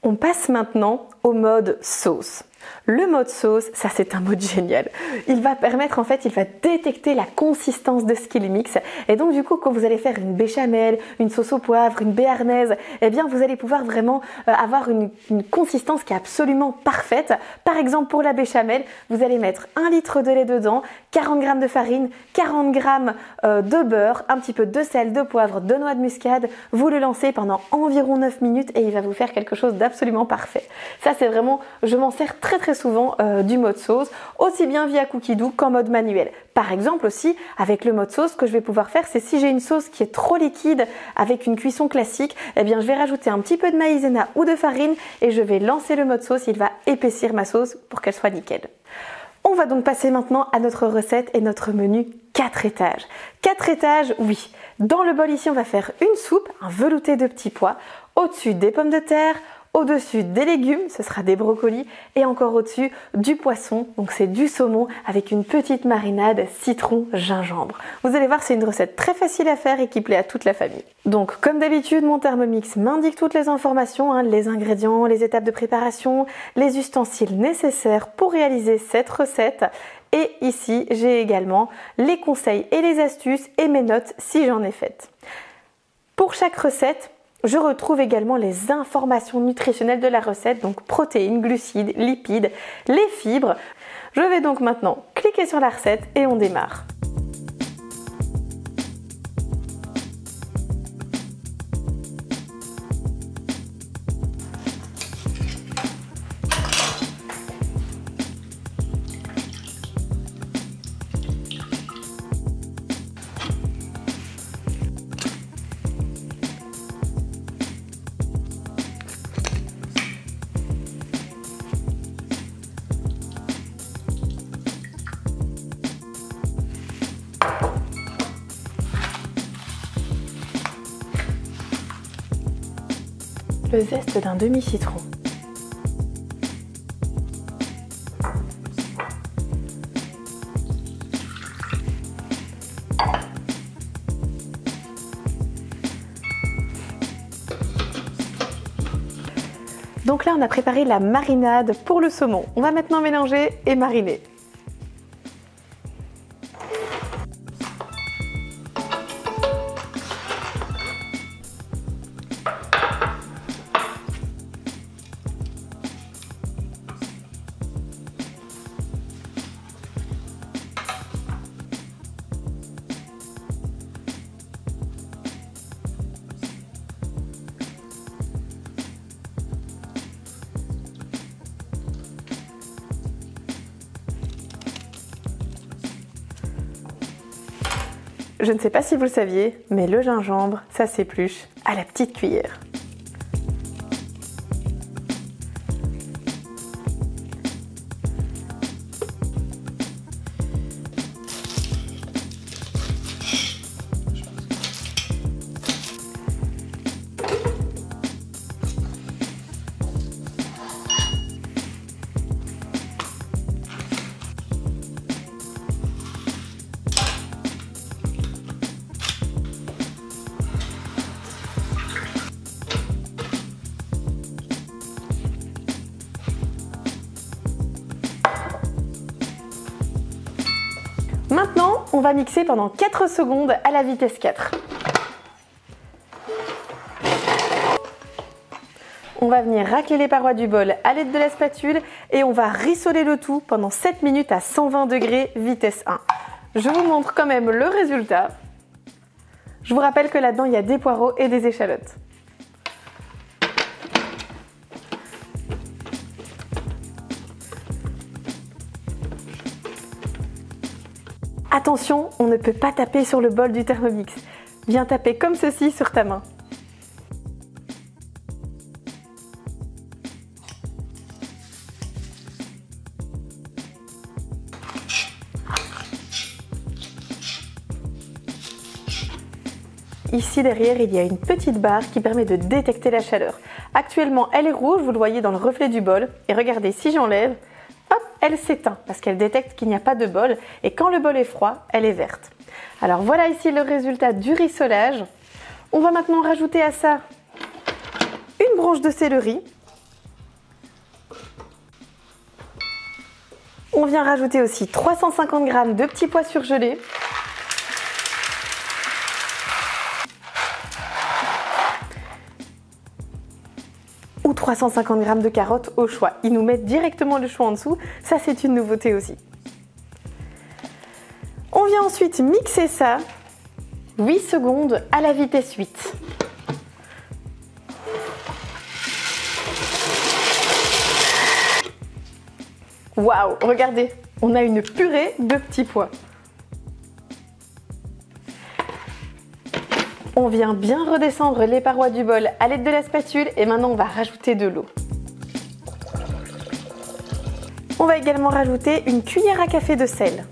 On passe maintenant au mode sauce. Le mode sauce, ça c'est un mode génial. Il va permettre il va détecter la consistance de ce qu'il mixe. Et donc du coup, quand vous allez faire une béchamel, une sauce au poivre, une béarnaise, eh bien vous allez pouvoir vraiment avoir une consistance qui est absolument parfaite. Par exemple, pour la béchamel, vous allez mettre 1 litre de lait dedans, 40 g de farine, 40 g de beurre, un petit peu de sel, de poivre, de noix de muscade. Vous le lancez pendant environ 9 minutes et il va vous faire quelque chose d'absolument parfait. Ça c'est vraiment, je m'en sers très souvent du mode sauce, aussi bien via Cookidoo qu'en mode manuel. Par exemple aussi, avec le mode sauce, ce que je vais pouvoir faire, c'est si j'ai une sauce qui est trop liquide avec une cuisson classique, eh bien je vais rajouter un petit peu de maïzena ou de farine et je vais lancer le mode sauce, il va épaissir ma sauce pour qu'elle soit nickel. On On va donc passer maintenant à notre recette et notre menu 4 étages. 4 étages, oui. Dans le bol ici, on va faire une soupe, un velouté de petits pois. Au-dessus, des pommes de terre. Au-dessus, des légumes, ce sera des brocolis. Et encore au-dessus, du poisson. Donc c'est du saumon avec une petite marinade citron gingembre. Vous allez voir, c'est une recette très facile à faire et qui plaît à toute la famille. Donc comme d'habitude, mon Thermomix m'indique toutes les informations, les ingrédients, les étapes de préparation, les ustensiles nécessaires pour réaliser cette recette. Et ici, j'ai également les conseils et les astuces et mes notes si j'en ai faites. Pour chaque recette, je retrouve également les informations nutritionnelles de la recette, donc protéines, glucides, lipides, les fibres. Je vais donc maintenant cliquer sur la recette et on démarre. Le zeste d'un demi-citron. Donc là, on a préparé la marinade pour le saumon. On va maintenant mélanger et mariner. Je ne sais pas si vous le saviez, mais le gingembre, ça s'épluche à la petite cuillère. Maintenant, on va mixer pendant 4 secondes à la vitesse 4. On va venir racler les parois du bol à l'aide de la spatule et on va rissoler le tout pendant 7 minutes à 120 degrés, vitesse 1. Je vous montre quand même le résultat. Je vous rappelle que là-dedans, il y a des poireaux et des échalotes. Attention, on ne peut pas taper sur le bol du Thermomix. Viens taper comme ceci sur ta main. Ici derrière, il y a une petite barre qui permet de détecter la chaleur. Actuellement, elle est rouge, vous le voyez dans le reflet du bol. Et regardez, si j'enlève, hop, elle s'éteint parce qu'elle détecte qu'il n'y a pas de bol. Et quand le bol est froid, elle est verte. Alors voilà ici le résultat du rissolage. On va maintenant rajouter à ça une branche de céleri. On vient rajouter aussi 350 g de petits pois surgelés. Ou 350 g de carottes au choix. Ils nous mettent directement le choix en dessous. Ça, c'est une nouveauté aussi. On vient ensuite mixer ça 8 secondes à la vitesse 8. Waouh, regardez, on a une purée de petits pois. On vient bien redescendre les parois du bol à l'aide de la spatule et maintenant on va rajouter de l'eau. On va également rajouter une cuillère à café de sel.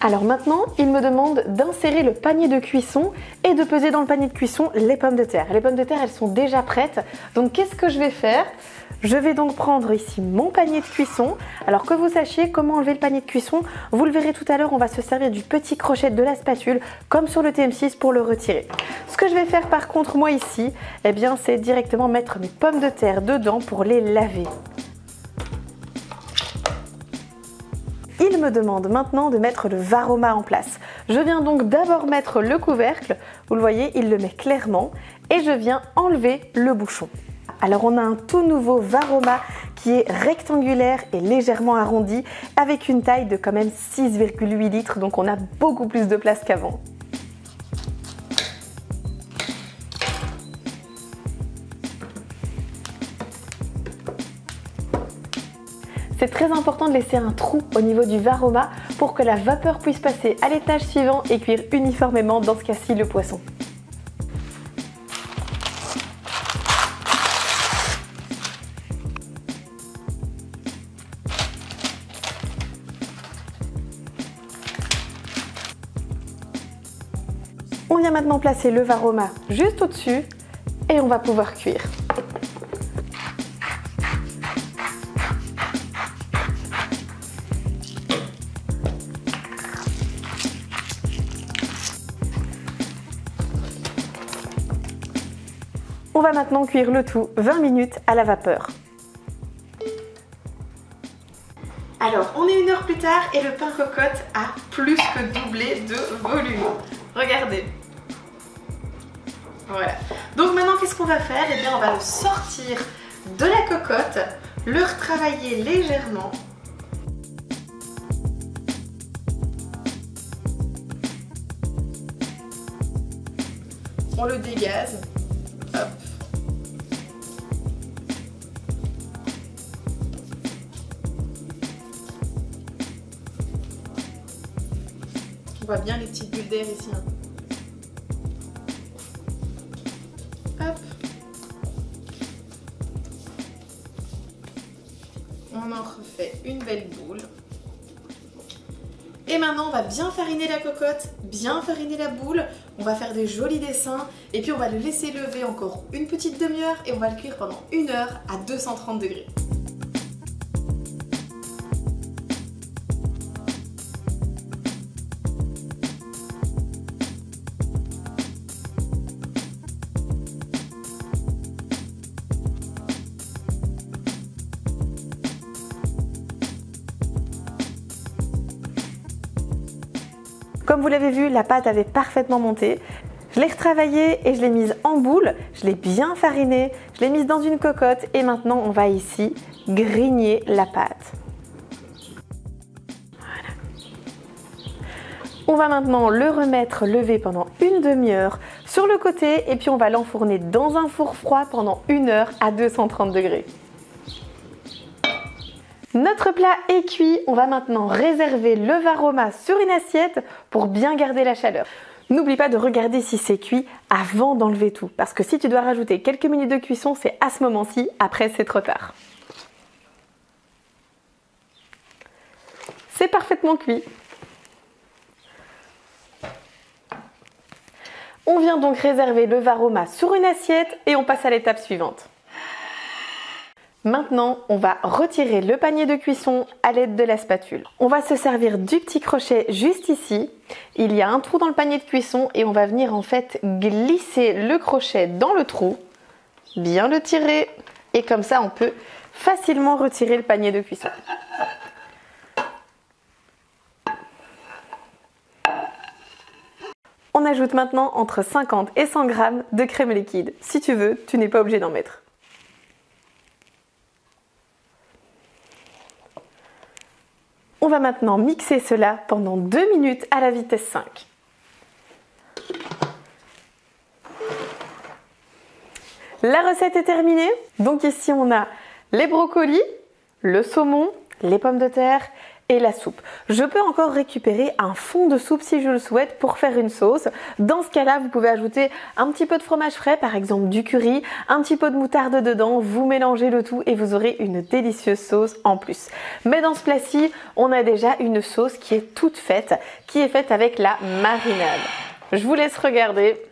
Alors maintenant, il me demande d'insérer le panier de cuisson et de peser dans le panier de cuisson les pommes de terre. Les pommes de terre, elles sont déjà prêtes. Donc qu'est-ce que je vais faire ? Je vais donc prendre ici mon panier de cuisson. Alors que vous sachiez comment enlever le panier de cuisson, vous le verrez tout à l'heure, on va se servir du petit crochet de la spatule, comme sur le TM6 pour le retirer. Ce que je vais faire par contre moi ici, eh bien c'est directement mettre mes pommes de terre dedans pour les laver. Il me demande maintenant de mettre le Varoma en place. Je viens donc d'abord mettre le couvercle, vous le voyez, il le met clairement, et je viens enlever le bouchon. Alors on a un tout nouveau Varoma qui est rectangulaire et légèrement arrondi, avec une taille de quand même 6,8 litres, donc on a beaucoup plus de place qu'avant. C'est très important de laisser un trou au niveau du Varoma pour que la vapeur puisse passer à l'étage suivant et cuire uniformément, dans ce cas-ci, le poisson. On vient maintenant placer le Varoma juste au-dessus et on va pouvoir cuire. On va maintenant cuire le tout 20 minutes à la vapeur. Alors, on est 1 heure plus tard et le pain cocotte a plus que doublé de volume. Regardez. Voilà. Donc maintenant, qu'est-ce qu'on va faire? Eh bien, on va le sortir de la cocotte, le retravailler légèrement. On le dégaze. Hop. On voit bien les petites bulles d'air ici. Hop. On en refait une belle boule. Et maintenant, on va bien fariner la cocotte, bien fariner la boule. On va faire des jolis dessins et puis on va le laisser lever encore une petite demi-heure et on va le cuire pendant 1 heure à 230 degrés. Comme vous l'avez vu, la pâte avait parfaitement monté. Je l'ai retravaillée et je l'ai mise en boule. Je l'ai bien farinée, je l'ai mise dans une cocotte et maintenant on va ici grigner la pâte. Voilà. On va maintenant le remettre levé pendant une demi-heure sur le côté et puis on va l'enfourner dans un four froid pendant 1 heure à 230 degrés. Notre plat est cuit, on va maintenant réserver le Varoma sur une assiette pour bien garder la chaleur. N'oublie pas de regarder si c'est cuit avant d'enlever tout, parce que si tu dois rajouter quelques minutes de cuisson, c'est à ce moment-ci, après c'est trop tard. C'est parfaitement cuit. On vient donc réserver le Varoma sur une assiette et on passe à l'étape suivante. Maintenant, on va retirer le panier de cuisson à l'aide de la spatule. On va se servir du petit crochet juste ici. Il y a un trou dans le panier de cuisson et on va venir en fait glisser le crochet dans le trou, bien le tirer et comme ça on peut facilement retirer le panier de cuisson. On ajoute maintenant entre 50 et 100 g de crème liquide. Si tu veux, tu n'es pas obligé d'en mettre. On va maintenant mixer cela pendant 2 minutes à la vitesse 5. La recette est terminée. Donc ici on a les brocolis, le saumon, les pommes de terre et la soupe. Je peux encore récupérer un fond de soupe si je le souhaite pour faire une sauce. Dans ce cas-là, vous pouvez ajouter un petit peu de fromage frais, par exemple du curry, un petit peu de moutarde dedans, vous mélangez le tout et vous aurez une délicieuse sauce en plus. Mais dans ce plat-ci, on a déjà une sauce qui est toute faite, qui est faite avec la marinade. Je vous laisse regarder.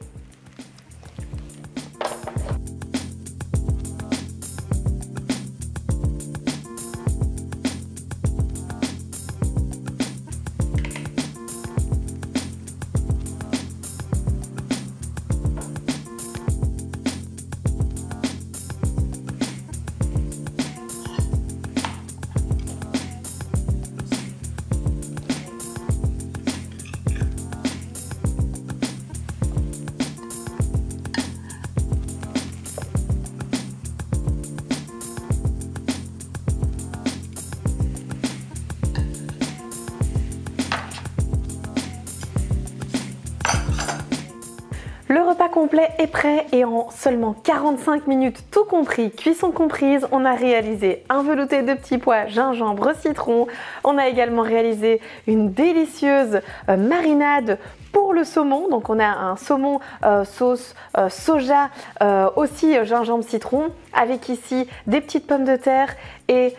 Le repas complet est prêt et en seulement 45 minutes, tout compris, cuisson comprise, on a réalisé un velouté de petits pois, gingembre, citron. On a également réalisé une délicieuse marinade pour le saumon. Donc on a un saumon sauce soja, aussi gingembre, citron, avec ici des petites pommes de terre et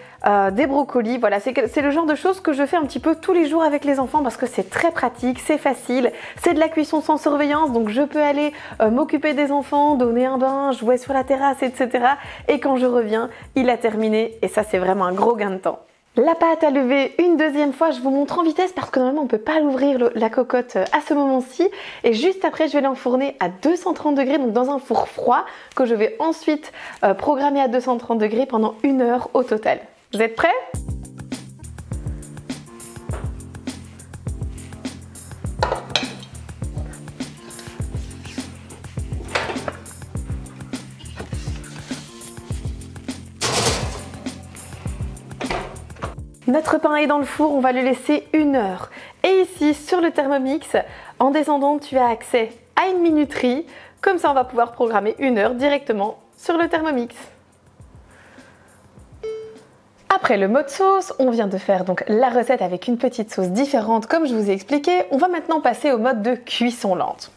des brocolis. Voilà, c'est le genre de choses que je fais un petit peu tous les jours avec les enfants parce que c'est très pratique, c'est facile, c'est de la cuisson sans surveillance, donc je peux aller m'occuper des enfants, donner un bain, jouer sur la terrasse, etc. Et quand je reviens, il a terminé et ça c'est vraiment un gros gain de temps. La pâte à lever une deuxième fois, je vous montre en vitesse parce que normalement on ne peut pas l'ouvrir la cocotte à ce moment-ci. Et juste après, je vais l'enfourner à 230 degrés, donc dans un four froid que je vais ensuite programmer à 230 degrés pendant 1 heure au total. Vous êtes prêts ? Notre pain est dans le four, on va le laisser 1 heure. Et ici, sur le Thermomix, en descendant, tu as accès à une minuterie. Comme ça, on va pouvoir programmer 1 heure directement sur le Thermomix. Après le mode sauce, on vient de faire donc la recette avec une petite sauce différente comme je vous ai expliqué. On va maintenant passer au mode de cuisson lente.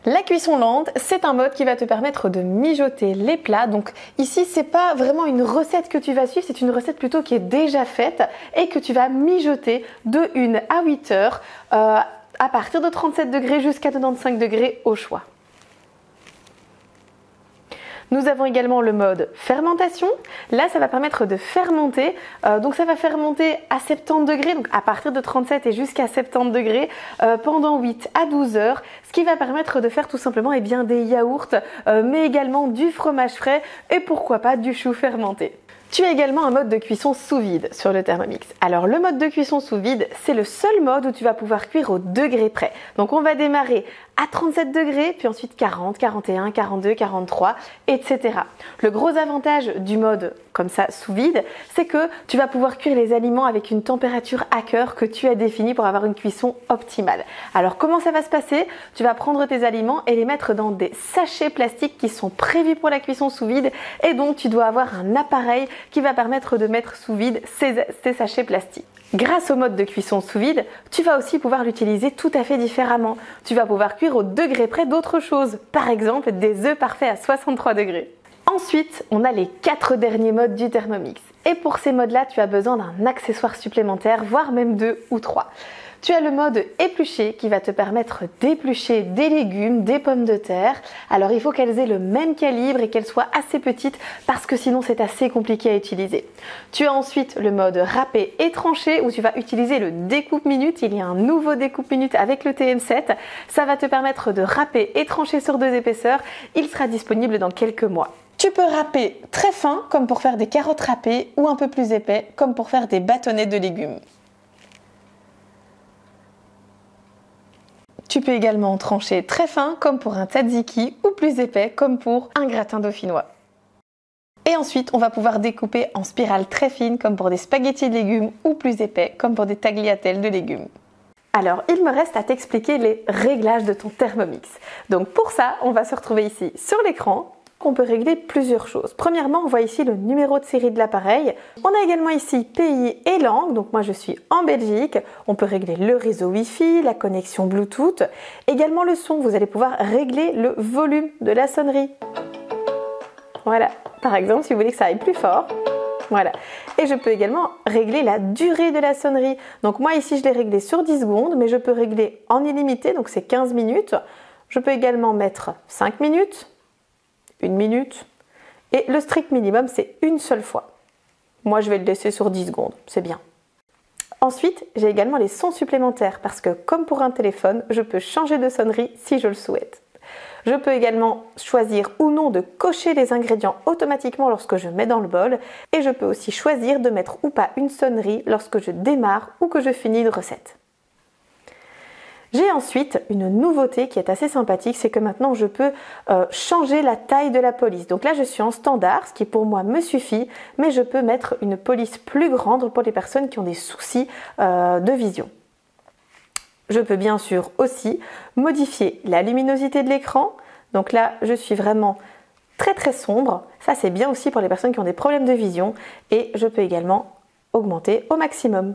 La cuisson lente, c'est un mode qui va te permettre de mijoter les plats. Donc ici, c'est pas vraiment une recette que tu vas suivre, c'est une recette plutôt qui est déjà faite et que tu vas mijoter de 1 à 8 heures à partir de 37 degrés jusqu'à 95 degrés au choix. Nous avons également le mode fermentation. Là, ça va permettre de fermenter. Donc ça va fermenter à 70 degrés, donc à partir de 37 et jusqu'à 70 degrés pendant 8 à 12 heures. Ce qui va permettre de faire tout simplement des yaourts, mais également du fromage frais et pourquoi pas du chou fermenté. Tu as également un mode de cuisson sous vide sur le Thermomix. Alors le mode de cuisson sous vide, c'est le seul mode où tu vas pouvoir cuire au degré près. Donc on va démarrer à 37 degrés, puis ensuite 40, 41, 42, 43, etc. Le gros avantage du mode comme ça sous vide, c'est que tu vas pouvoir cuire les aliments avec une température à cœur que tu as définie pour avoir une cuisson optimale. Alors comment ça va se passer ? Tu vas prendre tes aliments et les mettre dans des sachets plastiques qui sont prévus pour la cuisson sous vide et donc tu dois avoir un appareil qui va permettre de mettre sous vide ces sachets plastiques. Grâce au mode de cuisson sous vide, tu vas aussi pouvoir l'utiliser tout à fait différemment. Tu vas pouvoir cuire au degré près d'autres choses, par exemple des œufs parfaits à 63 degrés. Ensuite, on a les 4 derniers modes du Thermomix. Et pour ces modes-là, tu as besoin d'un accessoire supplémentaire, voire même 2 ou 3. Tu as le mode éplucher qui va te permettre d'éplucher des légumes, des pommes de terre. Alors il faut qu'elles aient le même calibre et qu'elles soient assez petites parce que sinon c'est assez compliqué à utiliser. Tu as ensuite le mode râper et trancher où tu vas utiliser le découpe minute. Il y a un nouveau découpe minute avec le TM7. Ça va te permettre de râper et trancher sur 2 épaisseurs. Il sera disponible dans quelques mois. Tu peux râper très fin comme pour faire des carottes râpées ou un peu plus épais comme pour faire des bâtonnets de légumes. Tu peux également trancher très fin comme pour un tzatziki ou plus épais comme pour un gratin dauphinois. Et ensuite, on va pouvoir découper en spirales très fines comme pour des spaghettis de légumes ou plus épais comme pour des tagliatelles de légumes. Alors, il me reste à t'expliquer les réglages de ton Thermomix. Donc pour ça, on va se retrouver ici sur l'écran. On peut régler plusieurs choses. Premièrement, on voit ici le numéro de série de l'appareil. On a également ici pays et langue, donc moi je suis en Belgique. On peut régler le réseau Wi-Fi, la connexion Bluetooth. Également le son, vous allez pouvoir régler le volume de la sonnerie. Voilà, par exemple si vous voulez que ça aille plus fort. Voilà. Et je peux également régler la durée de la sonnerie. Donc moi ici je l'ai réglé sur 10 secondes, mais je peux régler en illimité, donc c'est 15 minutes. Je peux également mettre 5 minutes. 1 minute, et le strict minimum c'est une seule fois. Moi je vais le laisser sur 10 secondes, c'est bien. Ensuite, j'ai également les sons supplémentaires parce que comme pour un téléphone, je peux changer de sonnerie si je le souhaite. Je peux également choisir ou non de cocher les ingrédients automatiquement lorsque je mets dans le bol, et je peux aussi choisir de mettre ou pas une sonnerie lorsque je démarre ou que je finis une recette. J'ai ensuite une nouveauté qui est assez sympathique, c'est que maintenant je peux changer la taille de la police. Donc là je suis en standard, ce qui pour moi me suffit, mais je peux mettre une police plus grande pour les personnes qui ont des soucis de vision. Je peux bien sûr aussi modifier la luminosité de l'écran. Donc là je suis vraiment très sombre. Ça c'est bien aussi pour les personnes qui ont des problèmes de vision, et je peux également augmenter au maximum.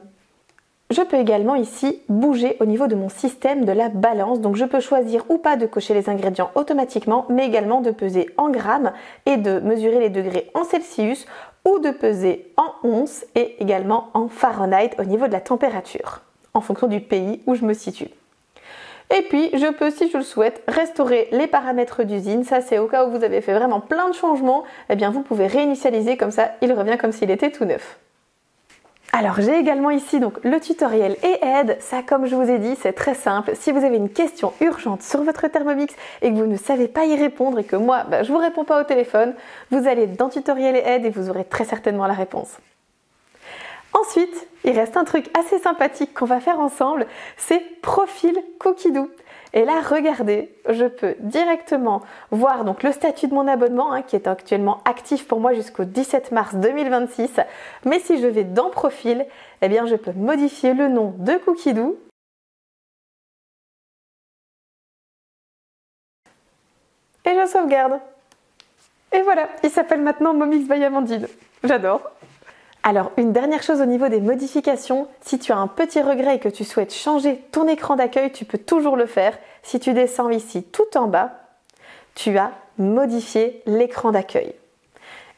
Je peux également ici bouger au niveau de mon système de la balance, donc je peux choisir ou pas de cocher les ingrédients automatiquement, mais également de peser en grammes et de mesurer les degrés en Celsius, ou de peser en onces et également en Fahrenheit au niveau de la température, en fonction du pays où je me situe. Et puis je peux, si je le souhaite, restaurer les paramètres d'usine. Ça c'est au cas où vous avez fait vraiment plein de changements, eh bien vous pouvez réinitialiser, comme ça il revient comme s'il était tout neuf. Alors j'ai également ici donc le tutoriel et aide. Ça, comme je vous ai dit, c'est très simple. Si vous avez une question urgente sur votre Thermomix et que vous ne savez pas y répondre et que moi je vous réponds pas au téléphone, vous allez dans tutoriel et aide et vous aurez très certainement la réponse. Ensuite, il reste un truc assez sympathique qu'on va faire ensemble, c'est profil Cookidoo. Et là, regardez, je peux directement voir donc le statut de mon abonnement qui est actuellement actif pour moi jusqu'au 17 mars 2026. Mais si je vais dans profil, eh bien je peux modifier le nom de Cookidoo. Et je sauvegarde. Et voilà, il s'appelle maintenant Momix by Amandine. J'adore. Alors, une dernière chose au niveau des modifications, si tu as un petit regret et que tu souhaites changer ton écran d'accueil, tu peux toujours le faire. Si tu descends ici tout en bas, tu as modifié l'écran d'accueil.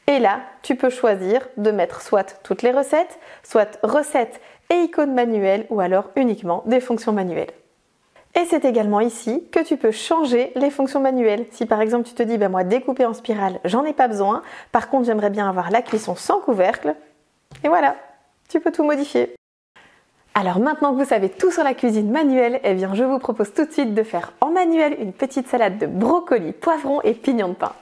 Et là, tu peux choisir de mettre soit toutes les recettes, soit recettes et icônes manuelles, ou alors uniquement des fonctions manuelles. Et c'est également ici que tu peux changer les fonctions manuelles. Si par exemple tu te dis, moi découper en spirale, j'en ai pas besoin, par contre j'aimerais bien avoir la cuisson sans couvercle, et voilà, tu peux tout modifier. Alors maintenant que vous savez tout sur la cuisine manuelle, eh bien je vous propose tout de suite de faire en manuel une petite salade de brocolis, poivrons et pignons de pain.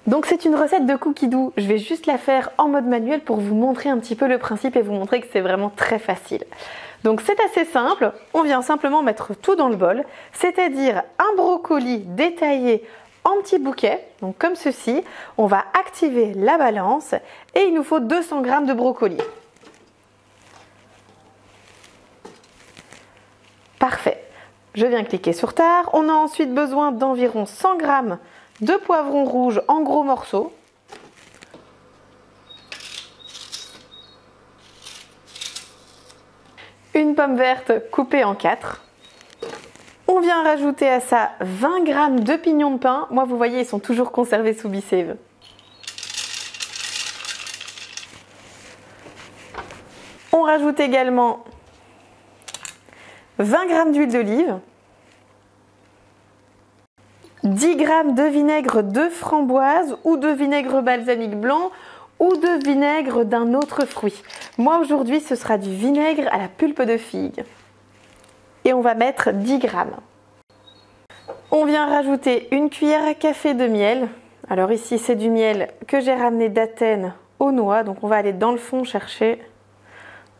Donc c'est une recette de Cookidoo, je vais juste la faire en mode manuel pour vous montrer un petit peu le principe et vous montrer que c'est vraiment très facile. Donc c'est assez simple, on vient simplement mettre tout dans le bol, c'est-à-dire un brocoli détaillé en petits bouquets, donc comme ceci. On va activer la balance et il nous faut 200 g de brocoli. Parfait. Je viens cliquer sur tare. On a ensuite besoin d'environ 100 g de poivrons rouges en gros morceaux. Une pomme verte coupée en 4. On vient rajouter à ça 20 g de pignons de pain. Moi, vous voyez, ils sont toujours conservés sous Be-Save. On rajoute également 20 g d'huile d'olive, 10 g de vinaigre de framboise ou de vinaigre balsamique blanc ou de vinaigre d'un autre fruit. Moi, aujourd'hui, ce sera du vinaigre à la pulpe de figue. Et on va mettre 10 g. On vient rajouter une cuillère à café de miel. Alors ici, c'est du miel que j'ai ramené d'Athènes aux noix. Donc on va aller dans le fond chercher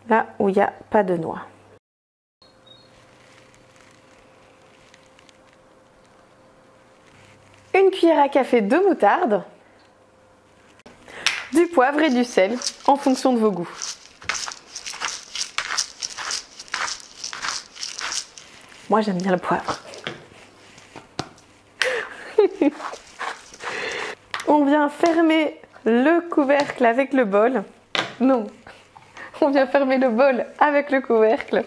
là où il n'y a pas de noix. Une cuillère à café de moutarde. Du poivre et du sel en fonction de vos goûts. Moi, j'aime bien le poivre. On vient fermer le couvercle avec le bol. Non, on vient fermer le bol avec le couvercle.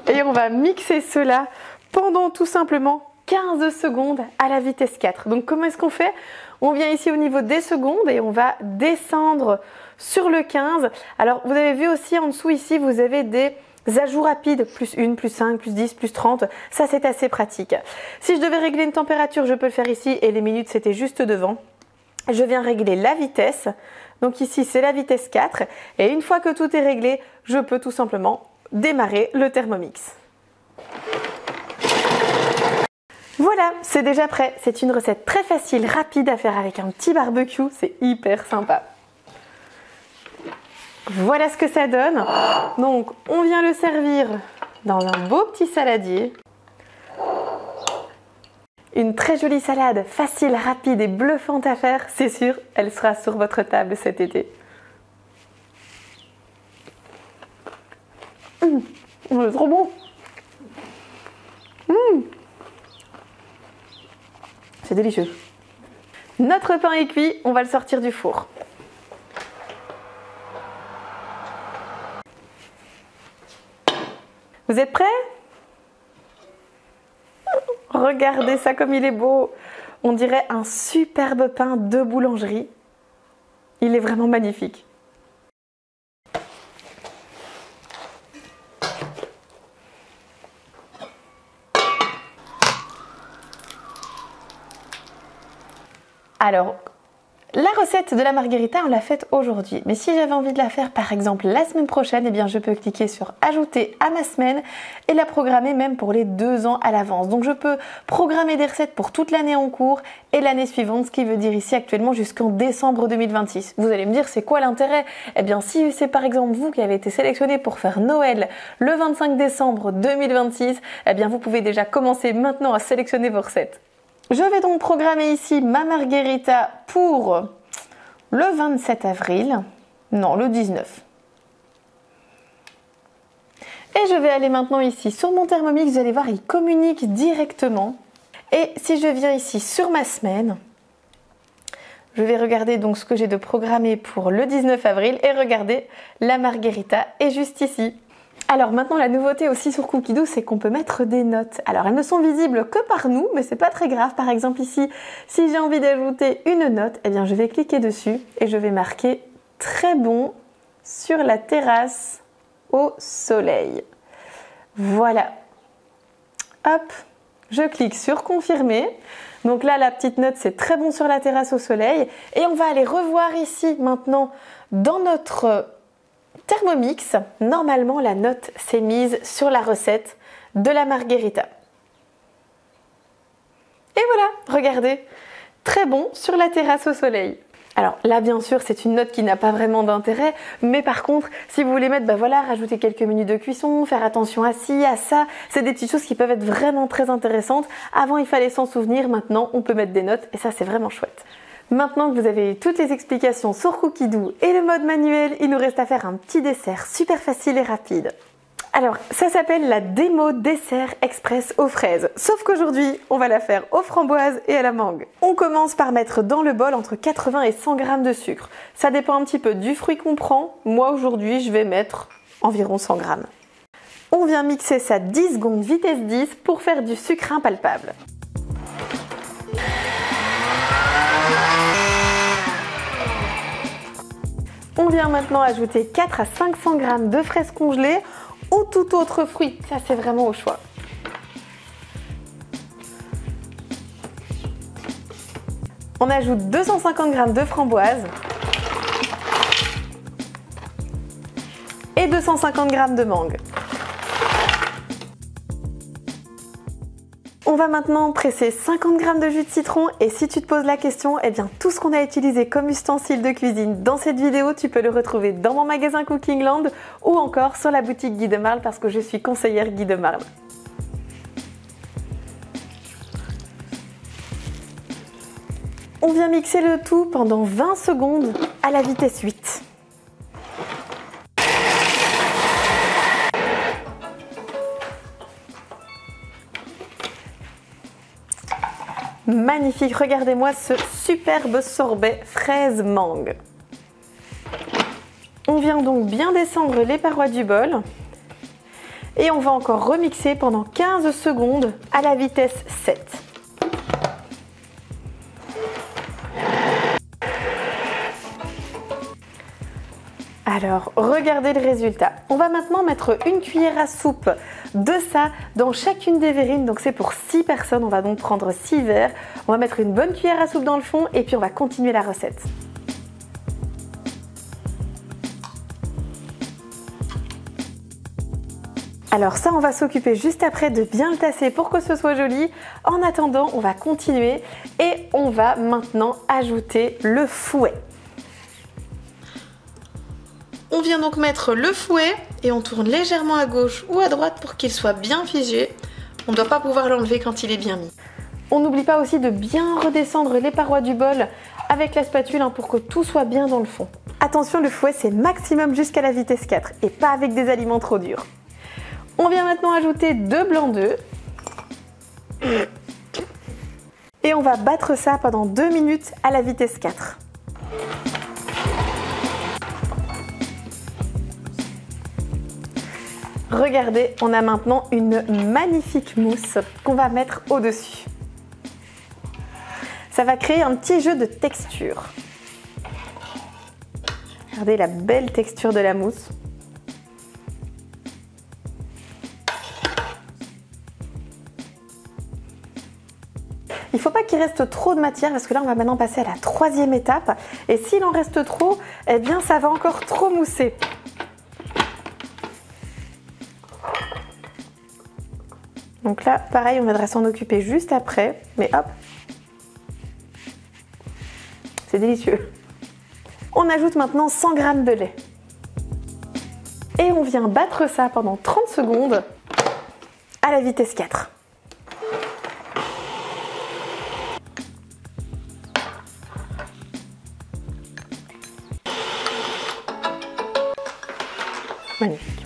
Et on va mixer cela pendant tout simplement 15 secondes à la vitesse 4. Donc comment est-ce qu'on fait? On vient ici au niveau des secondes et on va descendre sur le 15. Alors vous avez vu aussi en dessous ici, vous avez des ajouts rapides, plus 1, plus 5, plus 10, plus 30. Ça c'est assez pratique. Si je devais régler une température, je peux le faire ici et les minutes c'était juste devant. Je viens régler la vitesse. Donc ici c'est la vitesse 4. Et une fois que tout est réglé, je peux tout simplement démarrer le Thermomix. Voilà, c'est déjà prêt. C'est une recette très facile, rapide à faire avec un petit barbecue. C'est hyper sympa. Voilà ce que ça donne. Donc, on vient le servir dans un beau petit saladier. Une très jolie salade, facile, rapide et bluffante à faire. C'est sûr, elle sera sur votre table cet été. C'est trop bon. C'est délicieux. Notre pain est cuit, on va le sortir du four. Vous êtes prêts? Regardez ça comme il est beau. On dirait un superbe pain de boulangerie. Il est vraiment magnifique. Alors, la recette de la margherita, on l'a faite aujourd'hui. Mais si j'avais envie de la faire par exemple la semaine prochaine, eh bien je peux cliquer sur ajouter à ma semaine et la programmer même pour les 2 ans à l'avance. Donc je peux programmer des recettes pour toute l'année en cours et l'année suivante, ce qui veut dire ici actuellement jusqu'en décembre 2026. Vous allez me dire c'est quoi l'intérêt? Eh bien si c'est par exemple vous qui avez été sélectionné pour faire Noël le 25 décembre 2026, eh bien vous pouvez déjà commencer maintenant à sélectionner vos recettes. Je vais donc programmer ici ma margherita pour le 27 avril, non le 19. Et je vais aller maintenant ici sur mon Thermomix, vous allez voir il communique directement. Et si je viens ici sur ma semaine, je vais regarder donc ce que j'ai de programmé pour le 19 avril et regardez, la margherita est juste ici. Alors maintenant la nouveauté aussi sur Cookidoo, c'est qu'on peut mettre des notes. Alors elles ne sont visibles que par nous, mais c'est pas très grave. Par exemple ici, si j'ai envie d'ajouter une note, eh bien je vais cliquer dessus et je vais marquer très bon sur la terrasse au soleil. Voilà. Hop, je clique sur confirmer. Donc là la petite note c'est très bon sur la terrasse au soleil et on va aller revoir ici maintenant dans notre Thermomix, normalement la note s'est mise sur la recette de la margherita. Et voilà, regardez, très bon sur la terrasse au soleil. Alors là bien sûr c'est une note qui n'a pas vraiment d'intérêt, mais par contre si vous voulez mettre, rajouter quelques minutes de cuisson, faire attention à ci, à ça, c'est des petites choses qui peuvent être vraiment très intéressantes. Avant il fallait s'en souvenir, maintenant on peut mettre des notes et ça c'est vraiment chouette. Maintenant que vous avez eu toutes les explications sur Cookidoo et le mode manuel, il nous reste à faire un petit dessert super facile et rapide. Alors, ça s'appelle la démo dessert express aux fraises. Sauf qu'aujourd'hui, on va la faire aux framboises et à la mangue. On commence par mettre dans le bol entre 80 et 100 g de sucre. Ça dépend un petit peu du fruit qu'on prend. Moi, aujourd'hui, je vais mettre environ 100 g. On vient mixer ça 10 secondes vitesse 10 pour faire du sucre impalpable. On vient maintenant ajouter 4 à 500 g de fraises congelées ou tout autre fruit, ça c'est vraiment au choix. On ajoute 250 g de framboises et 250 g de mangue. On va maintenant presser 50 g de jus de citron et si tu te poses la question, eh bien tout ce qu'on a utilisé comme ustensile de cuisine dans cette vidéo, tu peux le retrouver dans mon magasin Cooking Land ou encore sur la boutique Guy de Marle parce que je suis conseillère Guy de Marle. On vient mixer le tout pendant 20 secondes à la vitesse 8. Magnifique, regardez-moi ce superbe sorbet fraise mangue. On vient donc bien descendre les parois du bol et on va encore remixer pendant 15 secondes à la vitesse 7. Alors, regardez le résultat. On va maintenant mettre une cuillère à soupe de ça dans chacune des verrines. Donc c'est pour 6 personnes, on va donc prendre 6 verres. On va mettre une bonne cuillère à soupe dans le fond et puis on va continuer la recette. Alors ça, on va s'occuper juste après de bien le tasser pour que ce soit joli. En attendant, on va continuer et on va maintenant ajouter le fouet. On vient donc mettre le fouet et on tourne légèrement à gauche ou à droite pour qu'il soit bien figé. On ne doit pas pouvoir l'enlever quand il est bien mis. On n'oublie pas aussi de bien redescendre les parois du bol avec la spatule pour que tout soit bien dans le fond. Attention, le fouet c'est maximum jusqu'à la vitesse 4 et pas avec des aliments trop durs. On vient maintenant ajouter 2 blancs d'œufs. Et on va battre ça pendant 2 minutes à la vitesse 4. Regardez, on a maintenant une magnifique mousse qu'on va mettre au-dessus. Ça va créer un petit jeu de texture. Regardez la belle texture de la mousse. Il ne faut pas qu'il reste trop de matière parce que là on va maintenant passer à la 3e étape. Et s'il en reste trop, eh bien ça va encore trop mousser. Donc là, pareil, on viendra s'en occuper juste après, mais hop, c'est délicieux. On ajoute maintenant 100 g de lait. Et on vient battre ça pendant 30 secondes à la vitesse 4. Magnifique.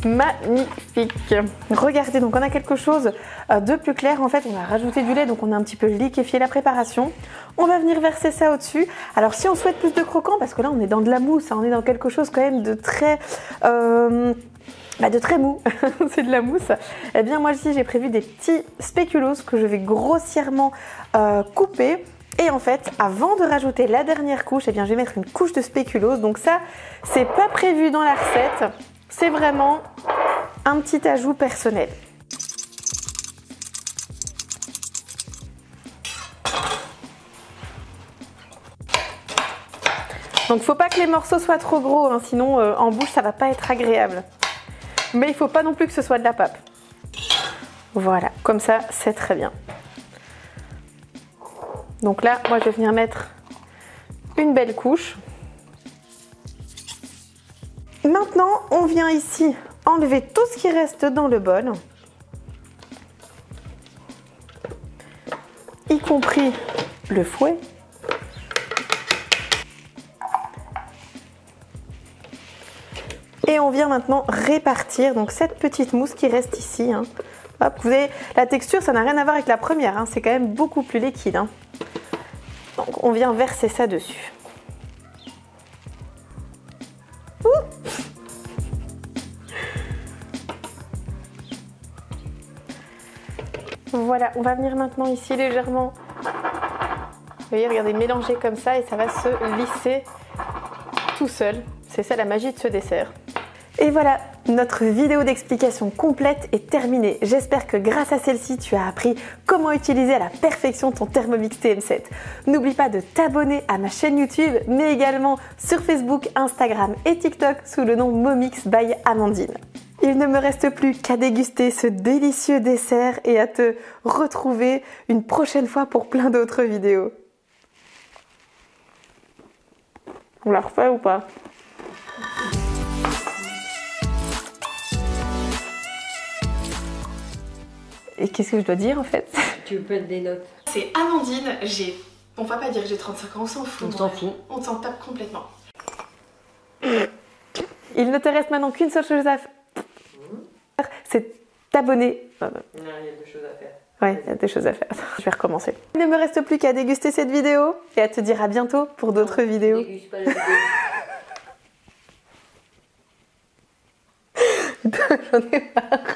Magnifique. Regardez, donc on a quelque chose de plus clair. En fait, on a rajouté du lait, donc on a un petit peu liquéfié la préparation. On va venir verser ça au-dessus. Alors, si on souhaite plus de croquant, parce que là, on est dans de la mousse, on est dans quelque chose quand même de très... de très mou, c'est de la mousse. Eh bien, moi ici, j'ai prévu des petits spéculoos que je vais grossièrement couper. Et en fait, avant de rajouter la dernière couche, eh bien, je vais mettre une couche de spéculoos. Donc ça, c'est pas prévu dans la recette. C'est vraiment un petit ajout personnel. Donc il ne faut pas que les morceaux soient trop gros, sinon en bouche ça va pas être agréable. Mais il ne faut pas non plus que ce soit de la pâte. Voilà, comme ça c'est très bien. Donc là, moi je vais venir mettre une belle couche. Maintenant, on vient ici enlever tout ce qui reste dans le bol, y compris le fouet. Et on vient maintenant répartir donc cette petite mousse qui reste ici. Hop, vous avez la texture, ça n'a rien à voir avec la première, c'est quand même beaucoup plus liquide. Donc on vient verser ça dessus. Voilà, on va venir maintenant ici légèrement, vous voyez, regardez, mélanger comme ça et ça va se lisser tout seul. C'est ça la magie de ce dessert. Et voilà, notre vidéo d'explication complète est terminée. J'espère que grâce à celle-ci, tu as appris comment utiliser à la perfection ton Thermomix TM7. N'oublie pas de t'abonner à ma chaîne YouTube, mais également sur Facebook, Instagram et TikTok sous le nom Momix by Amandine. Il ne me reste plus qu'à déguster ce délicieux dessert et à te retrouver une prochaine fois pour plein d'autres vidéos. On la refait ou pas ? Et qu'est-ce que je dois dire en fait? Tu veux mettre des notes? C'est Amandine, on va pas dire que j'ai 35 ans, on s'en fout. On s'en fout. On s'en tape complètement. Il ne te reste maintenant qu'une seule chose à faire. C'est t'abonner. Non, il y a 2 choses à faire. Ouais, il y a des choses à faire. Je vais recommencer. Il ne me reste plus qu'à déguster cette vidéo et à te dire à bientôt pour d'autres vidéos. Je déguste pas la vidéo. J'en ai marre.